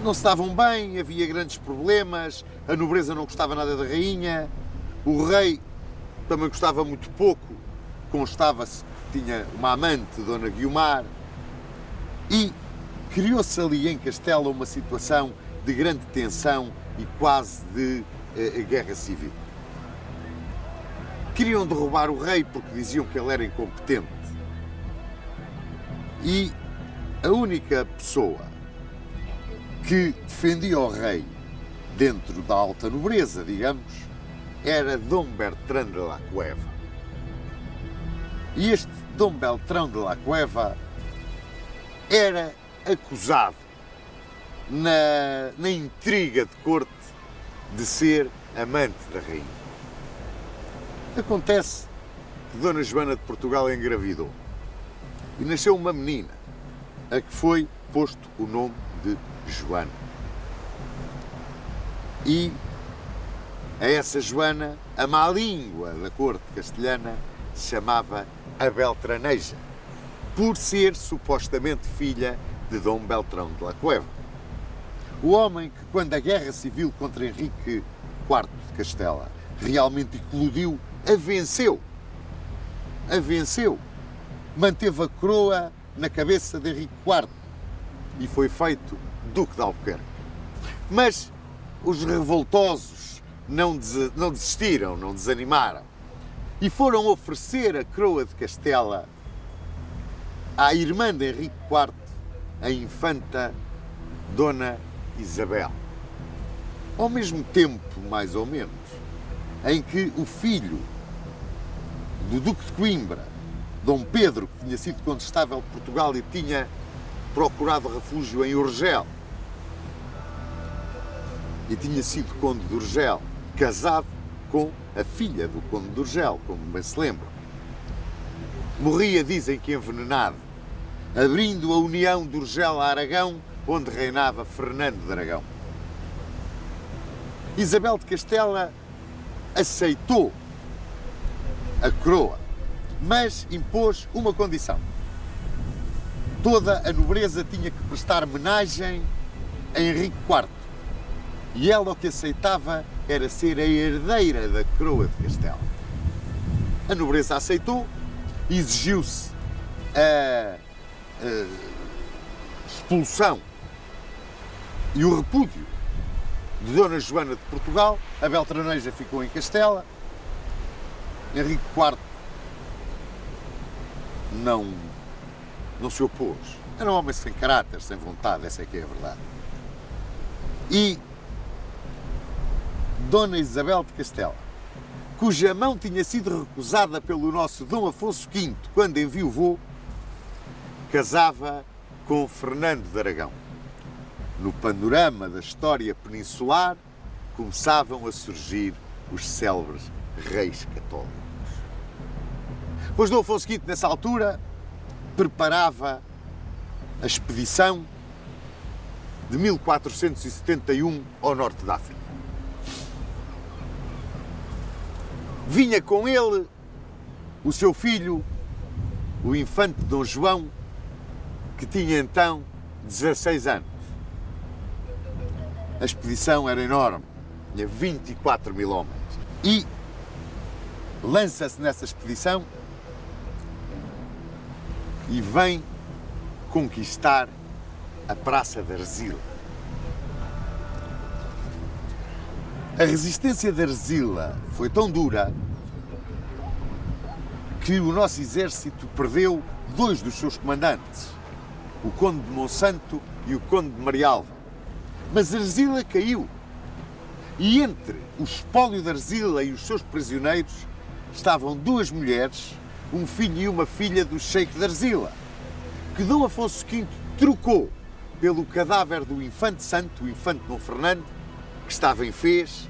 Não se davam bem, havia grandes problemas, a nobreza não gostava nada da rainha, o rei também gostava muito pouco, constava-se que tinha uma amante, Dona Guiomar, e criou-se ali em Castela uma situação de grande tensão e quase de guerra civil. Queriam derrubar o rei porque diziam que ele era incompetente. E a única pessoa que defendia o rei dentro da alta nobreza, digamos, era Dom Bertrand de la Cueva. E este Dom Bertrand de la Cueva era acusado na intriga de corte de ser amante da rainha. Acontece que Dona Joana de Portugal engravidou e nasceu uma menina, a que foi posto o nome de Joana. E a essa Joana, a má língua da corte castelhana se chamava a Beltraneja, por ser supostamente filha de Dom Beltrão de la Cueva. O homem que, quando a guerra civil contra Henrique IV de Castela realmente eclodiu, a venceu. A venceu. Manteve a coroa na cabeça de Henrique IV e foi feito Duque de Albuquerque. Mas os revoltosos não desistiram, não desanimaram e foram oferecer a coroa de Castela à irmã de Henrique IV, a infanta Dona Isabel. Ao mesmo tempo, mais ou menos, em que o filho do Duque de Coimbra, Dom Pedro, que tinha sido condestável de Portugal e tinha procurado refúgio em Urgel, e tinha sido Conde de Urgel, casado com a filha do Conde de Urgel, como bem se lembra. Morria, dizem que envenenado, abrindo a união de Urgel a Aragão, onde reinava Fernando de Aragão. Isabel de Castela aceitou a coroa, mas impôs uma condição. Toda a nobreza tinha que prestar homenagem a Henrique IV. E ela o que aceitava era ser a herdeira da coroa de Castela. A nobreza aceitou exigiu-se a expulsão e o repúdio de Dona Joana de Portugal. A Beltraneja ficou em Castela. Henrique IV não se opôs. Era um homem sem caráter, sem vontade, essa é que é a verdade. E Dona Isabel de Castela, cuja mão tinha sido recusada pelo nosso Dom Afonso V quando enviuvou, casava com Fernando de Aragão. No panorama da história peninsular começavam a surgir os célebres reis católicos. Pois Dom Afonso V, nessa altura, preparava a expedição de 1471 ao norte da África. Vinha com ele o seu filho, o infante Dom João, que tinha então 16 anos. A expedição era enorme, tinha 24 mil homens. E lança-se nessa expedição e vem conquistar a Praça de Arzila. A resistência de Arzila foi tão dura que o nosso exército perdeu 2 dos seus comandantes, o Conde de Monsanto e o Conde de Marialva. Mas Arzila caiu e entre o espólio de Arzila e os seus prisioneiros estavam 2 mulheres, um filho e uma filha do Sheik de Arzila, que Dom Afonso V trocou pelo cadáver do Infante Santo, o Infante Dom Fernando, que estava em Fez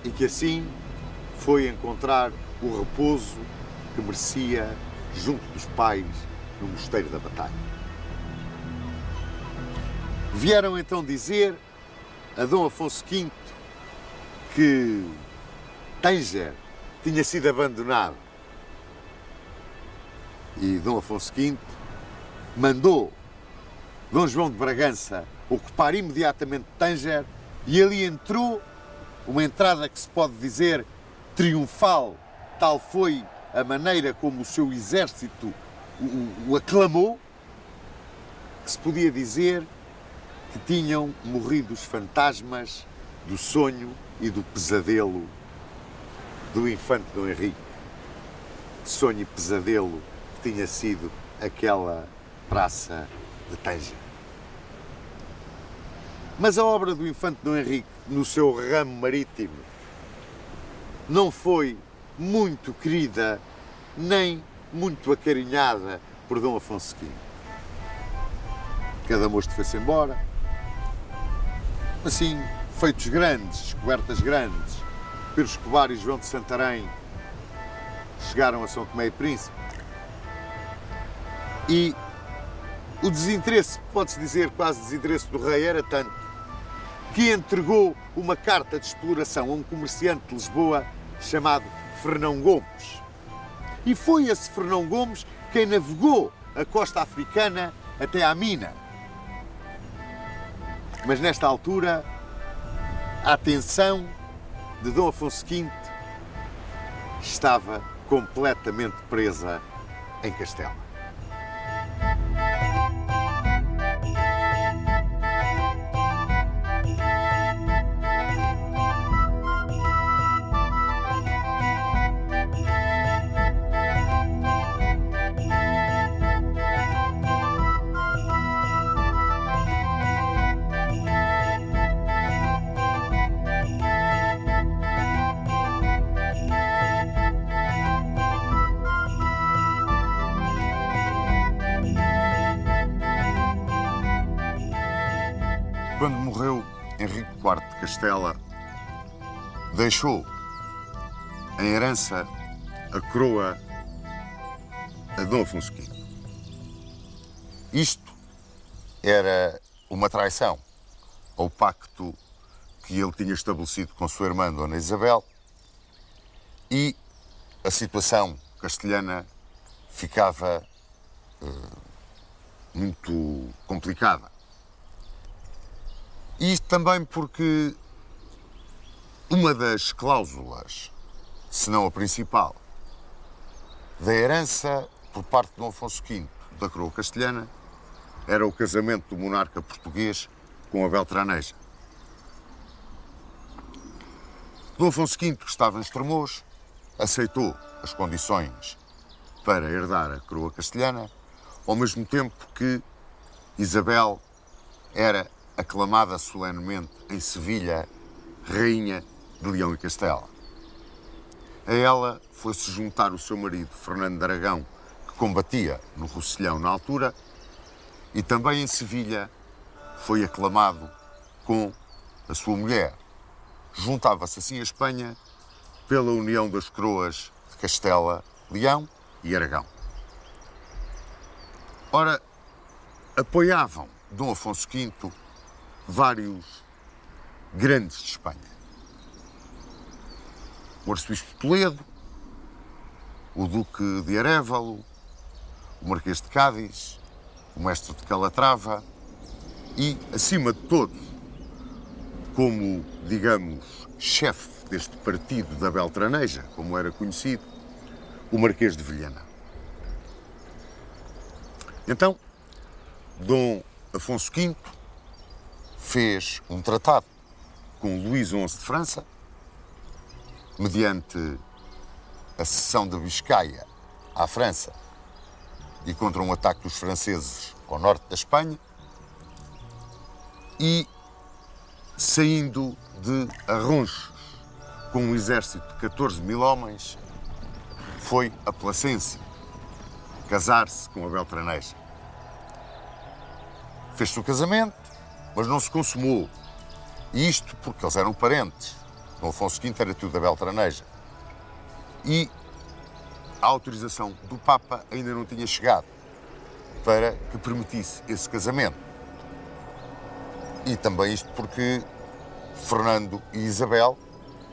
e que assim foi encontrar o repouso que merecia junto dos pais no Mosteiro da Batalha. Vieram então dizer a Dom Afonso V que Tanger tinha sido abandonado. E Dom Afonso V mandou Dom João de Bragança ocupar imediatamente Tanger e ali entrou uma entrada que se pode dizer triunfal, tal foi a maneira como o seu exército o aclamou, que se podia dizer que tinham morrido os fantasmas do sonho e do pesadelo do infante Dom Henrique. Sonho e pesadelo que tinha sido aquela praça de Tanger. Mas a obra do infante Dom Henrique, no seu ramo marítimo, não foi muito querida nem muito acarinhada por Dom Afonso V. Cada mosto foi-se embora. Assim, feitos grandes, descobertas grandes, Pedro Escobar e João de Santarém chegaram a São Tomé e Príncipe. E o desinteresse, pode-se dizer quase desinteresse do rei, era tanto que entregou uma carta de exploração a um comerciante de Lisboa chamado Fernão Gomes. E foi esse Fernão Gomes quem navegou a costa africana até à Mina. Mas nesta altura, a atenção de Dom Afonso V estava completamente presa em Castela. Quando morreu Henrique IV de Castela, deixou em herança a coroa a Dom Afonso V. Isto era uma traição ao pacto que ele tinha estabelecido com sua irmã Dona Isabel, e a situação castelhana ficava muito complicada. Isto também porque uma das cláusulas, se não a principal, da herança por parte de Dom Afonso V da coroa castelhana era o casamento do monarca português com a Beltraneja. Dom Afonso V, que estava em Estremoz, aceitou as condições para herdar a coroa castelhana, ao mesmo tempo que Isabel era aclamada solenemente em Sevilha rainha de Leão e Castela. A ela foi-se juntar o seu marido, Fernando de Aragão, que combatia no Roussillão na altura, e também em Sevilha foi aclamado com a sua mulher. Juntava-se assim a Espanha pela união das coroas de Castela, Leão e Aragão. Ora, apoiavam Dom Afonso V vários grandes de Espanha. O arcebispo de Toledo, o duque de Arévalo, o marquês de Cádiz, o mestre de Calatrava e, acima de todos, como, digamos, chefe deste partido da Beltraneja, como era conhecido, o marquês de Vilhena. Então, Dom Afonso V fez um tratado com Luís XI de França, mediante a cessão de Biscaia à França e contra um ataque dos franceses ao norte da Espanha, e saindo de Arronches com um exército de 14 mil homens, foi a Placência casar-se com a Beltraneja. Fez-se o casamento, mas não se consumou. E isto porque eles eram parentes. Dom Afonso V era tio da Beltraneja. E a autorização do Papa ainda não tinha chegado para que permitisse esse casamento. E também isto porque Fernando e Isabel,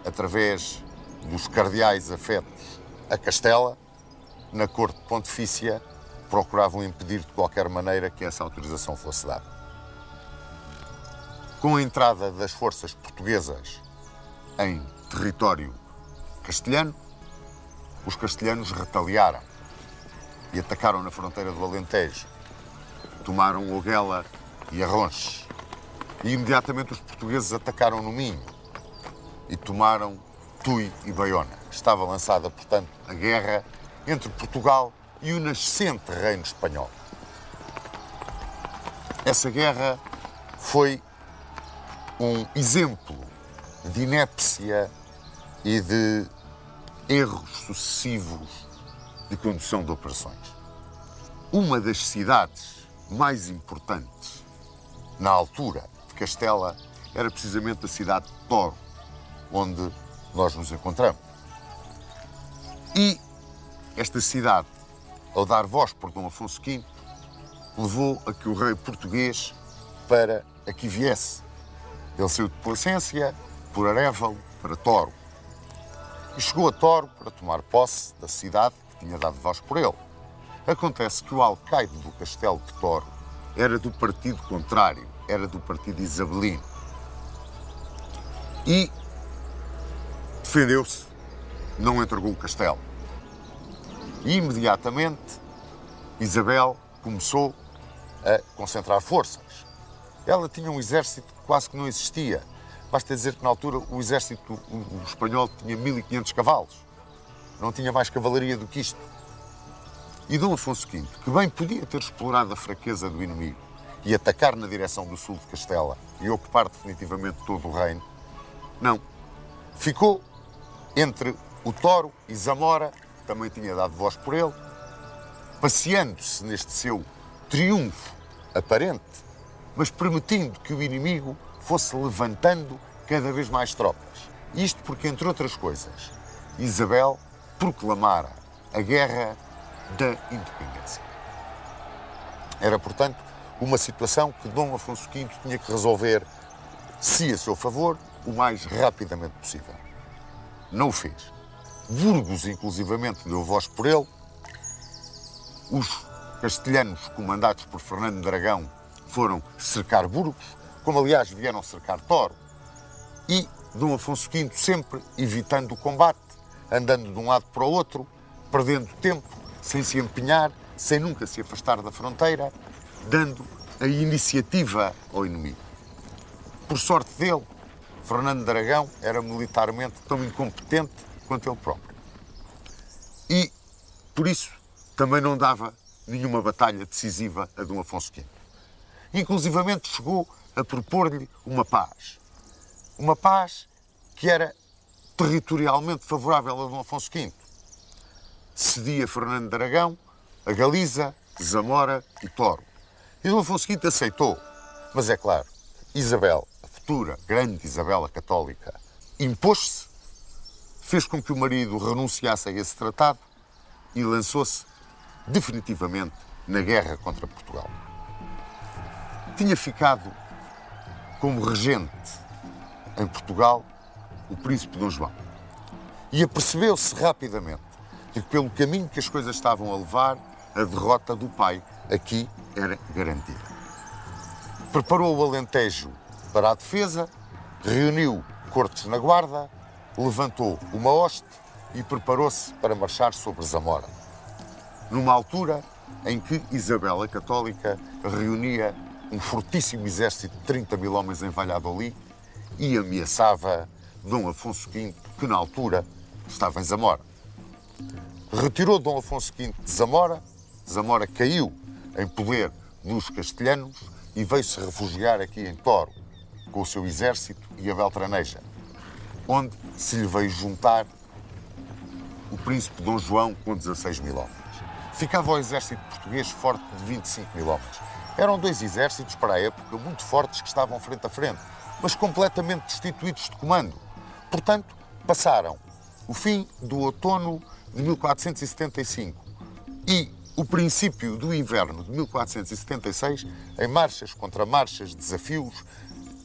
através dos cardeais afetos a Castela, na corte pontifícia, procuravam impedir de qualquer maneira que essa autorização fosse dada. Com a entrada das forças portuguesas em território castelhano, os castelhanos retaliaram e atacaram na fronteira do Alentejo. Tomaram Oguela e Arronches. E imediatamente os portugueses atacaram no Minho e tomaram Tui e Baiona. Estava lançada, portanto, a guerra entre Portugal e o nascente reino espanhol. Essa guerra foi um exemplo de inépcia e de erros sucessivos de condução de operações. Uma das cidades mais importantes na altura de Castela era precisamente a cidade de Toro, onde nós nos encontramos. E esta cidade, ao dar voz por Dom Afonso V, levou a que o rei português para aqui viesse. Ele saiu de Placência, por Arévalo, para Toro. E chegou a Toro para tomar posse da cidade que tinha dado voz por ele. Acontece que o alcaide do castelo de Toro era do partido contrário, era do partido isabelino. E defendeu-se, não entregou o castelo. E imediatamente Isabel começou a concentrar forças. Ela tinha um exército que quase que não existia. Basta dizer que na altura o exército o espanhol tinha 1500 cavalos. Não tinha mais cavalaria do que isto. E Dom Afonso V, que bem podia ter explorado a fraqueza do inimigo e atacar na direção do sul de Castela e ocupar definitivamente todo o reino, não. Ficou entre o Toro e Zamora, que também tinha dado voz por ele, passeando-se neste seu triunfo aparente, mas permitindo que o inimigo fosse levantando cada vez mais tropas. Isto porque, entre outras coisas, Isabel proclamara a Guerra da Independência. Era, portanto, uma situação que Dom Afonso V tinha que resolver, se a seu favor, o mais rapidamente possível. Não o fez. Burgos, inclusivamente, deu voz por ele. Os castelhanos, comandados por Fernando de Aragão, foram cercar Burgos, como aliás vieram cercar Toro. E Dom Afonso V sempre evitando o combate, andando de um lado para o outro, perdendo tempo, sem se empenhar, sem nunca se afastar da fronteira, dando a iniciativa ao inimigo. Por sorte dele, Fernando de Aragão era militarmente tão incompetente quanto ele próprio. E, por isso, também não dava nenhuma batalha decisiva a Dom Afonso V. Inclusivamente chegou a propor-lhe uma paz. Uma paz que era territorialmente favorável a Dom Afonso V. Cedia Fernando de Aragão a Galiza, Zamora e Toro. E Dom Afonso V aceitou. Mas é claro, Isabel, a futura grande Isabel a Católica, impôs-se, fez com que o marido renunciasse a esse tratado e lançou-se definitivamente na guerra contra Portugal. Tinha ficado como regente em Portugal o príncipe Dom João. E apercebeu-se rapidamente de que pelo caminho que as coisas estavam a levar, a derrota do pai aqui era garantida. Preparou o Alentejo para a defesa, reuniu cortes na guarda, levantou uma hoste e preparou-se para marchar sobre Zamora. Numa altura em que Isabel a Católica reunia um fortíssimo exército de 30 mil homens em Valladolid e ameaçava Dom Afonso V, que na altura estava em Zamora. Retirou Dom Afonso V de Zamora, Zamora caiu em poder dos castelhanos e veio-se refugiar aqui em Toro, com o seu exército e a Beltraneja, onde se lhe veio juntar o príncipe Dom João com 16 mil homens. Ficava o exército português forte de 25 mil homens. Eram dois exércitos, para a época, muito fortes que estavam frente a frente, mas completamente destituídos de comando. Portanto, passaram o fim do outono de 1475 e o princípio do inverno de 1476 em marchas contra marchas, desafios.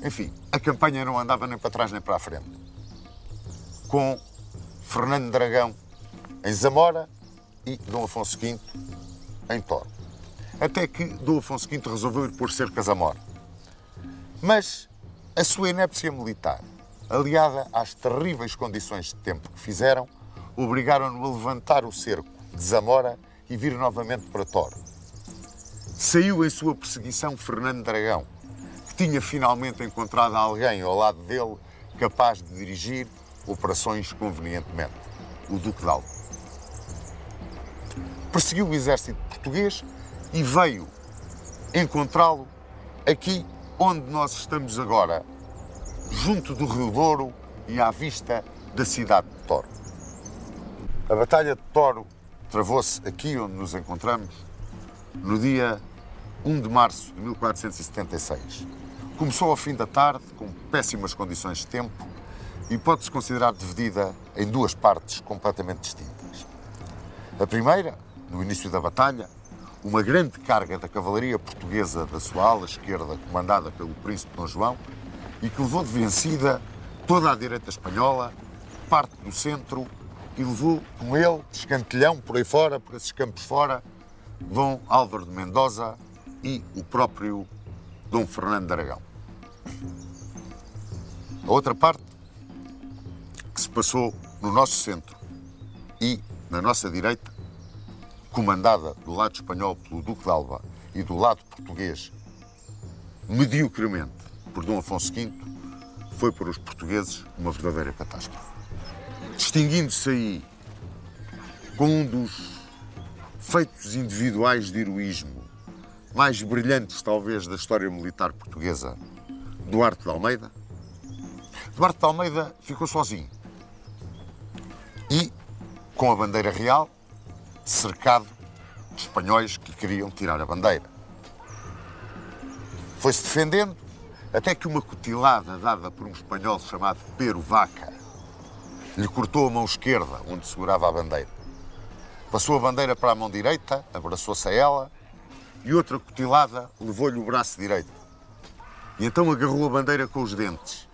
Enfim, a campanha não andava nem para trás nem para a frente. Com Fernando de Aragão em Zamora e Dom Afonso V em Toro. Até que Dom Afonso V resolveu ir pôr cercas a Zamora. Mas a sua inépcia militar, aliada às terríveis condições de tempo que fizeram, obrigaram-no a levantar o cerco de Zamora e vir novamente para Toro. Saiu em sua perseguição Fernando de Aragão, que tinha finalmente encontrado alguém ao lado dele capaz de dirigir operações convenientemente, o Duque de Alba. Perseguiu o exército português e veio encontrá-lo aqui onde nós estamos agora, junto do Rio Douro e à vista da cidade de Toro. A Batalha de Toro travou-se aqui onde nos encontramos no dia 1 de março de 1476. Começou ao fim da tarde, com péssimas condições de tempo, e pode-se considerar dividida em duas partes completamente distintas. A primeira, no início da batalha, uma grande carga da cavalaria portuguesa da sua ala esquerda, comandada pelo príncipe Dom João, e que levou de vencida toda a direita espanhola, parte do centro, e levou com ele, de escantilhão, por aí fora, por esses campos fora, Dom Álvaro de Mendoza e o próprio Dom Fernando de Aragão. A outra parte, que se passou no nosso centro e na nossa direita, comandada do lado espanhol pelo Duque de Alba e do lado português, mediocremente, por Dom Afonso V, foi para os portugueses uma verdadeira catástrofe. Distinguindo-se aí com um dos feitos individuais de heroísmo mais brilhantes, talvez, da história militar portuguesa, Duarte de Almeida. Duarte de Almeida ficou sozinho e, com a bandeira real, cercado de espanhóis que queriam tirar a bandeira. Foi-se defendendo até que uma cutilada dada por um espanhol chamado Pero Vaca lhe cortou a mão esquerda, onde segurava a bandeira. Passou a bandeira para a mão direita, abraçou-se a ela, e outra cutilada levou-lhe o braço direito. E então agarrou a bandeira com os dentes.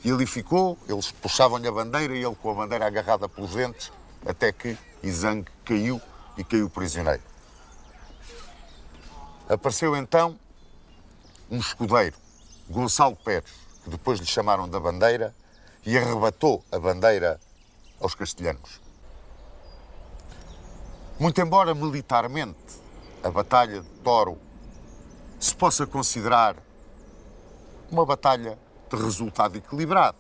E ali ficou, eles puxavam-lhe a bandeira e ele com a bandeira agarrada pelos dentes, até que Izangue caiu e caiu prisioneiro. Apareceu então um escudeiro, Gonçalo Pérez, que depois lhe chamaram da bandeira, e arrebatou a bandeira aos castelhanos. Muito embora militarmente a Batalha de Toro se possa considerar uma batalha de resultado equilibrado,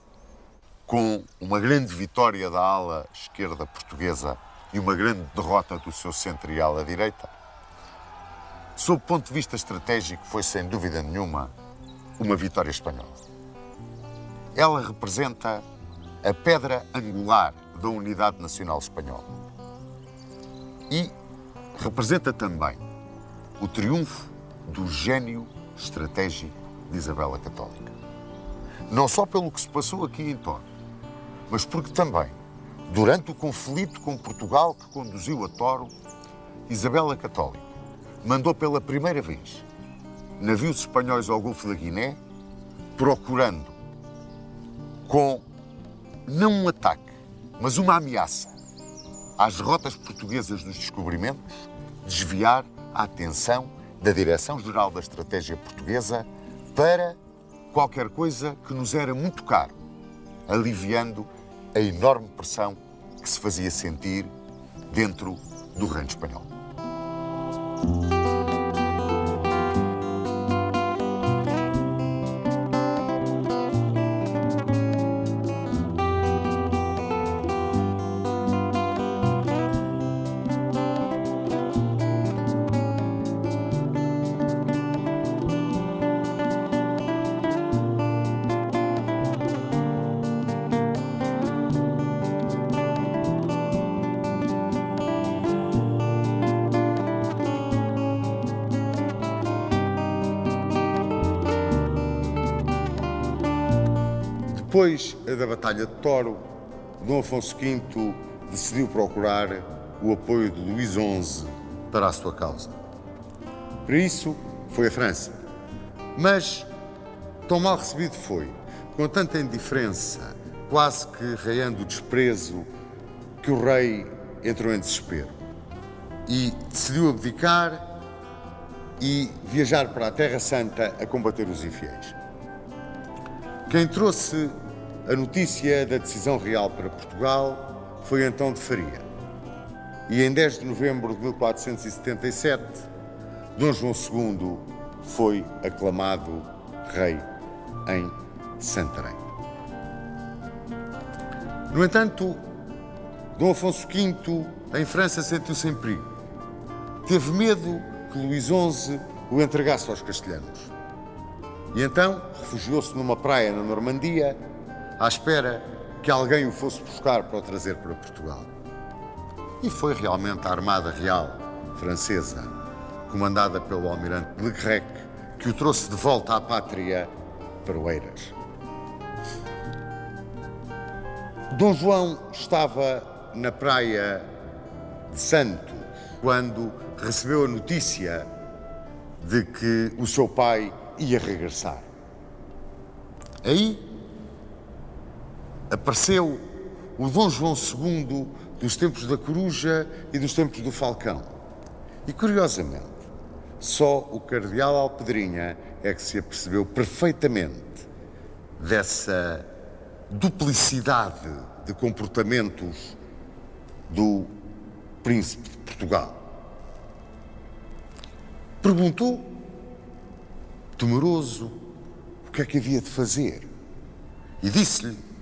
com uma grande vitória da ala esquerda portuguesa e uma grande derrota do seu centro e ala direita, sob o ponto de vista estratégico foi, sem dúvida nenhuma, uma vitória espanhola. Ela representa a pedra angular da unidade nacional espanhola e representa também o triunfo do gênio estratégico de Isabel a Católica. Não só pelo que se passou aqui em Toro, mas porque também, durante o conflito com Portugal que conduziu a Toro, Isabel a Católica mandou pela primeira vez navios espanhóis ao Golfo da Guiné, procurando, com não um ataque, mas uma ameaça às rotas portuguesas dos descobrimentos, desviar a atenção da Direção-Geral da Estratégia Portuguesa para qualquer coisa que nos era muito caro, aliviando a enorme pressão que se fazia sentir dentro do reino espanhol. Depois da Batalha de Toro, Dom Afonso V decidiu procurar o apoio de Luís XI para a sua causa. Para isso, foi a França. Mas tão mal recebido foi, com tanta indiferença, quase que raiando o desprezo, que o rei entrou em desespero e decidiu abdicar e viajar para a Terra Santa a combater os infiéis. Quem trouxe a notícia da decisão real para Portugal foi Antão de Faria. E em 10 de novembro de 1477, Dom João II foi aclamado rei em Santarém. No entanto, Dom Afonso V, em França, sentiu-se em perigo. Teve medo que Luís XI o entregasse aos castelhanos. E então refugiou-se numa praia na Normandia, à espera que alguém o fosse buscar para o trazer para Portugal. E foi realmente a Armada Real francesa, comandada pelo almirante Le Grec, que o trouxe de volta à pátria para Oeiras. Dom João estava na praia de Santos quando recebeu a notícia de que o seu pai ia regressar. Aí apareceu o Dom João II dos tempos da Coruja e dos tempos do Falcão. E, curiosamente, só o cardeal Alpedrinha é que se apercebeu perfeitamente dessa duplicidade de comportamentos do príncipe de Portugal. Perguntou, temeroso, o que é que havia de fazer? E disse-lhe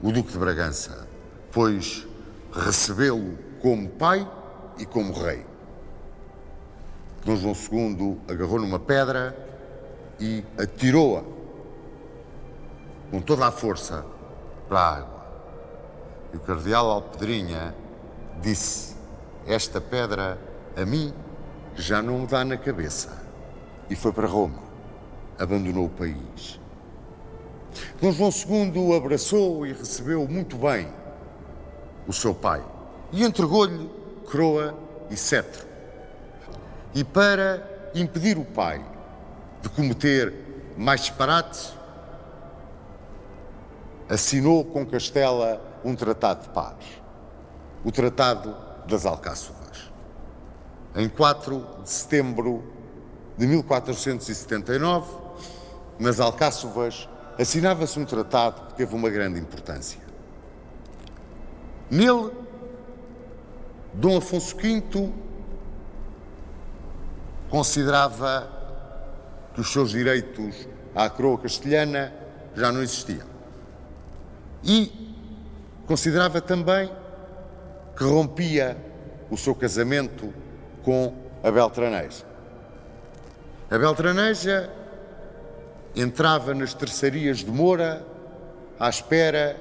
o Duque de Bragança, pois recebê-lo como pai e como rei. Dom João II agarrou numa pedra e atirou-a com toda a força para a água. E o cardeal Alpedrinha disse, esta pedra a mim já não me dá na cabeça. E foi para Roma, abandonou o país. Dom João II abraçou e recebeu muito bem o seu pai e entregou-lhe coroa e cetro. E para impedir o pai de cometer mais disparates, assinou com Castela um tratado de paz, o Tratado das Alcáçovas. Em 4 de setembro de 1479, nas Alcáçovas, assinava-se um tratado que teve uma grande importância. Nele, Dom Afonso V considerava que os seus direitos à coroa castelhana já não existiam. E considerava também que rompia o seu casamento com a Beltraneja. A Beltraneja entrava nas terçarias de Moura à espera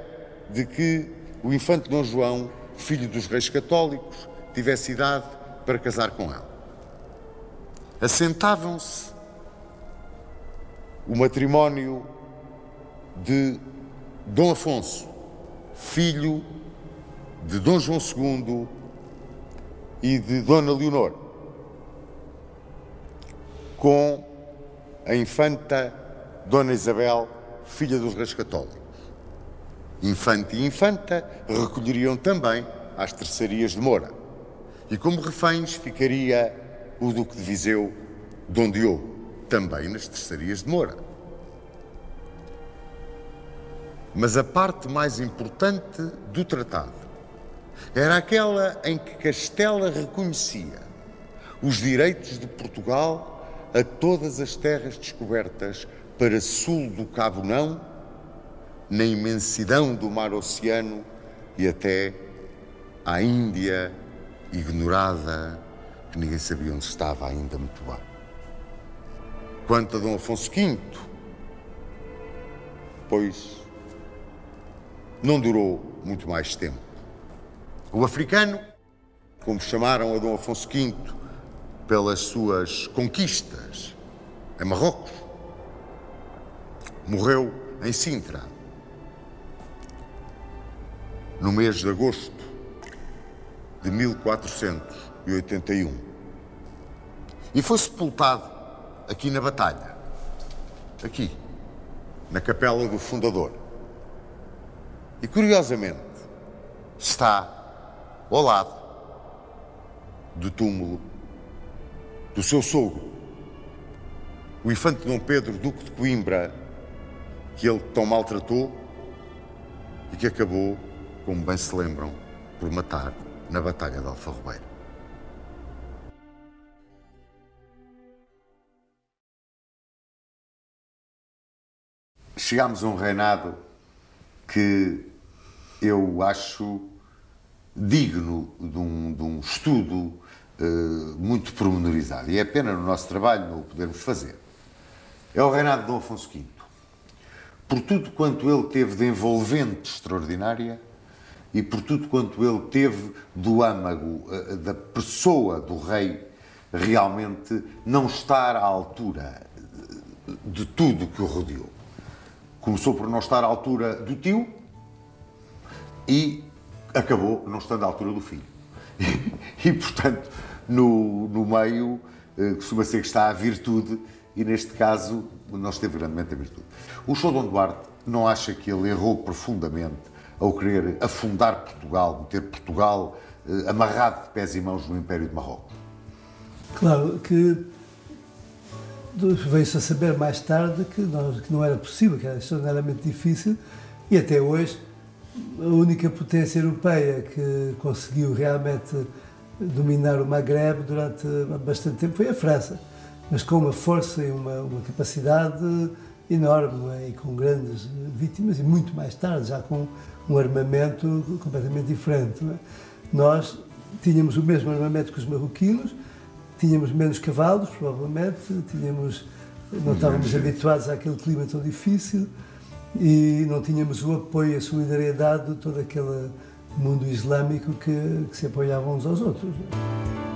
de que o infante Dom João, filho dos reis católicos, tivesse idade para casar com ela. Assentavam-se o matrimónio de Dom Afonso, filho de Dom João II e de Dona Leonor, com a infanta Dona Isabel, filha dos reis católicos. Infante e infanta recolheriam também às terçarias de Moura. E como reféns ficaria o Duque de Viseu, Dom Diogo, também nas terçarias de Moura. Mas a parte mais importante do tratado era aquela em que Castela reconhecia os direitos de Portugal a todas as terras descobertas para sul do Cabo Não, na imensidão do mar Oceano e até à Índia ignorada, que ninguém sabia onde estava ainda muito bem. Quanto a Dom Afonso V, pois não durou muito mais tempo. O africano, como chamaram a Dom Afonso V pelas suas conquistas em Marrocos, morreu em Sintra, no mês de agosto de 1481. E foi sepultado aqui na Batalha, aqui, na capela do fundador. E, curiosamente, está ao lado do túmulo do seu sogro, o infante Dom Pedro, Duque de Coimbra, que ele tão maltratou e que acabou, como bem se lembram, por matar na Batalha de Alfarrobeira. Chegámos a um reinado que eu acho digno de um estudo muito pormenorizado. E é pena no nosso trabalho não o podermos fazer. É o reinado de Dom Afonso V. Por tudo quanto ele teve de envolvente extraordinária e por tudo quanto ele teve do âmago da pessoa do rei realmente não estar à altura de tudo que o rodeou. Começou por não estar à altura do tio e acabou não estando à altura do filho. E portanto, no meio, costuma ser que está a virtude e, neste caso, não esteve grandemente a virtude. O Sr. Dom Duarte não acha que ele errou profundamente ao querer afundar Portugal, meter Portugal amarrado de pés e mãos no Império de Marrocos? Claro que veio-se a saber mais tarde que não era possível, que era extraordinariamente difícil, e até hoje a única potência europeia que conseguiu realmente dominar o Maghreb durante bastante tempo foi a França, mas com uma força e uma capacidade enorme, não é? E com grandes vítimas, e muito mais tarde, já com um armamento completamente diferente. Não é? Nós tínhamos o mesmo armamento que os marroquinos, tínhamos menos cavalos, provavelmente, não estávamos habituados àquele clima tão difícil e não tínhamos o apoio e a solidariedade de todo aquele mundo islâmico que se apoiavam uns aos outros. Não é?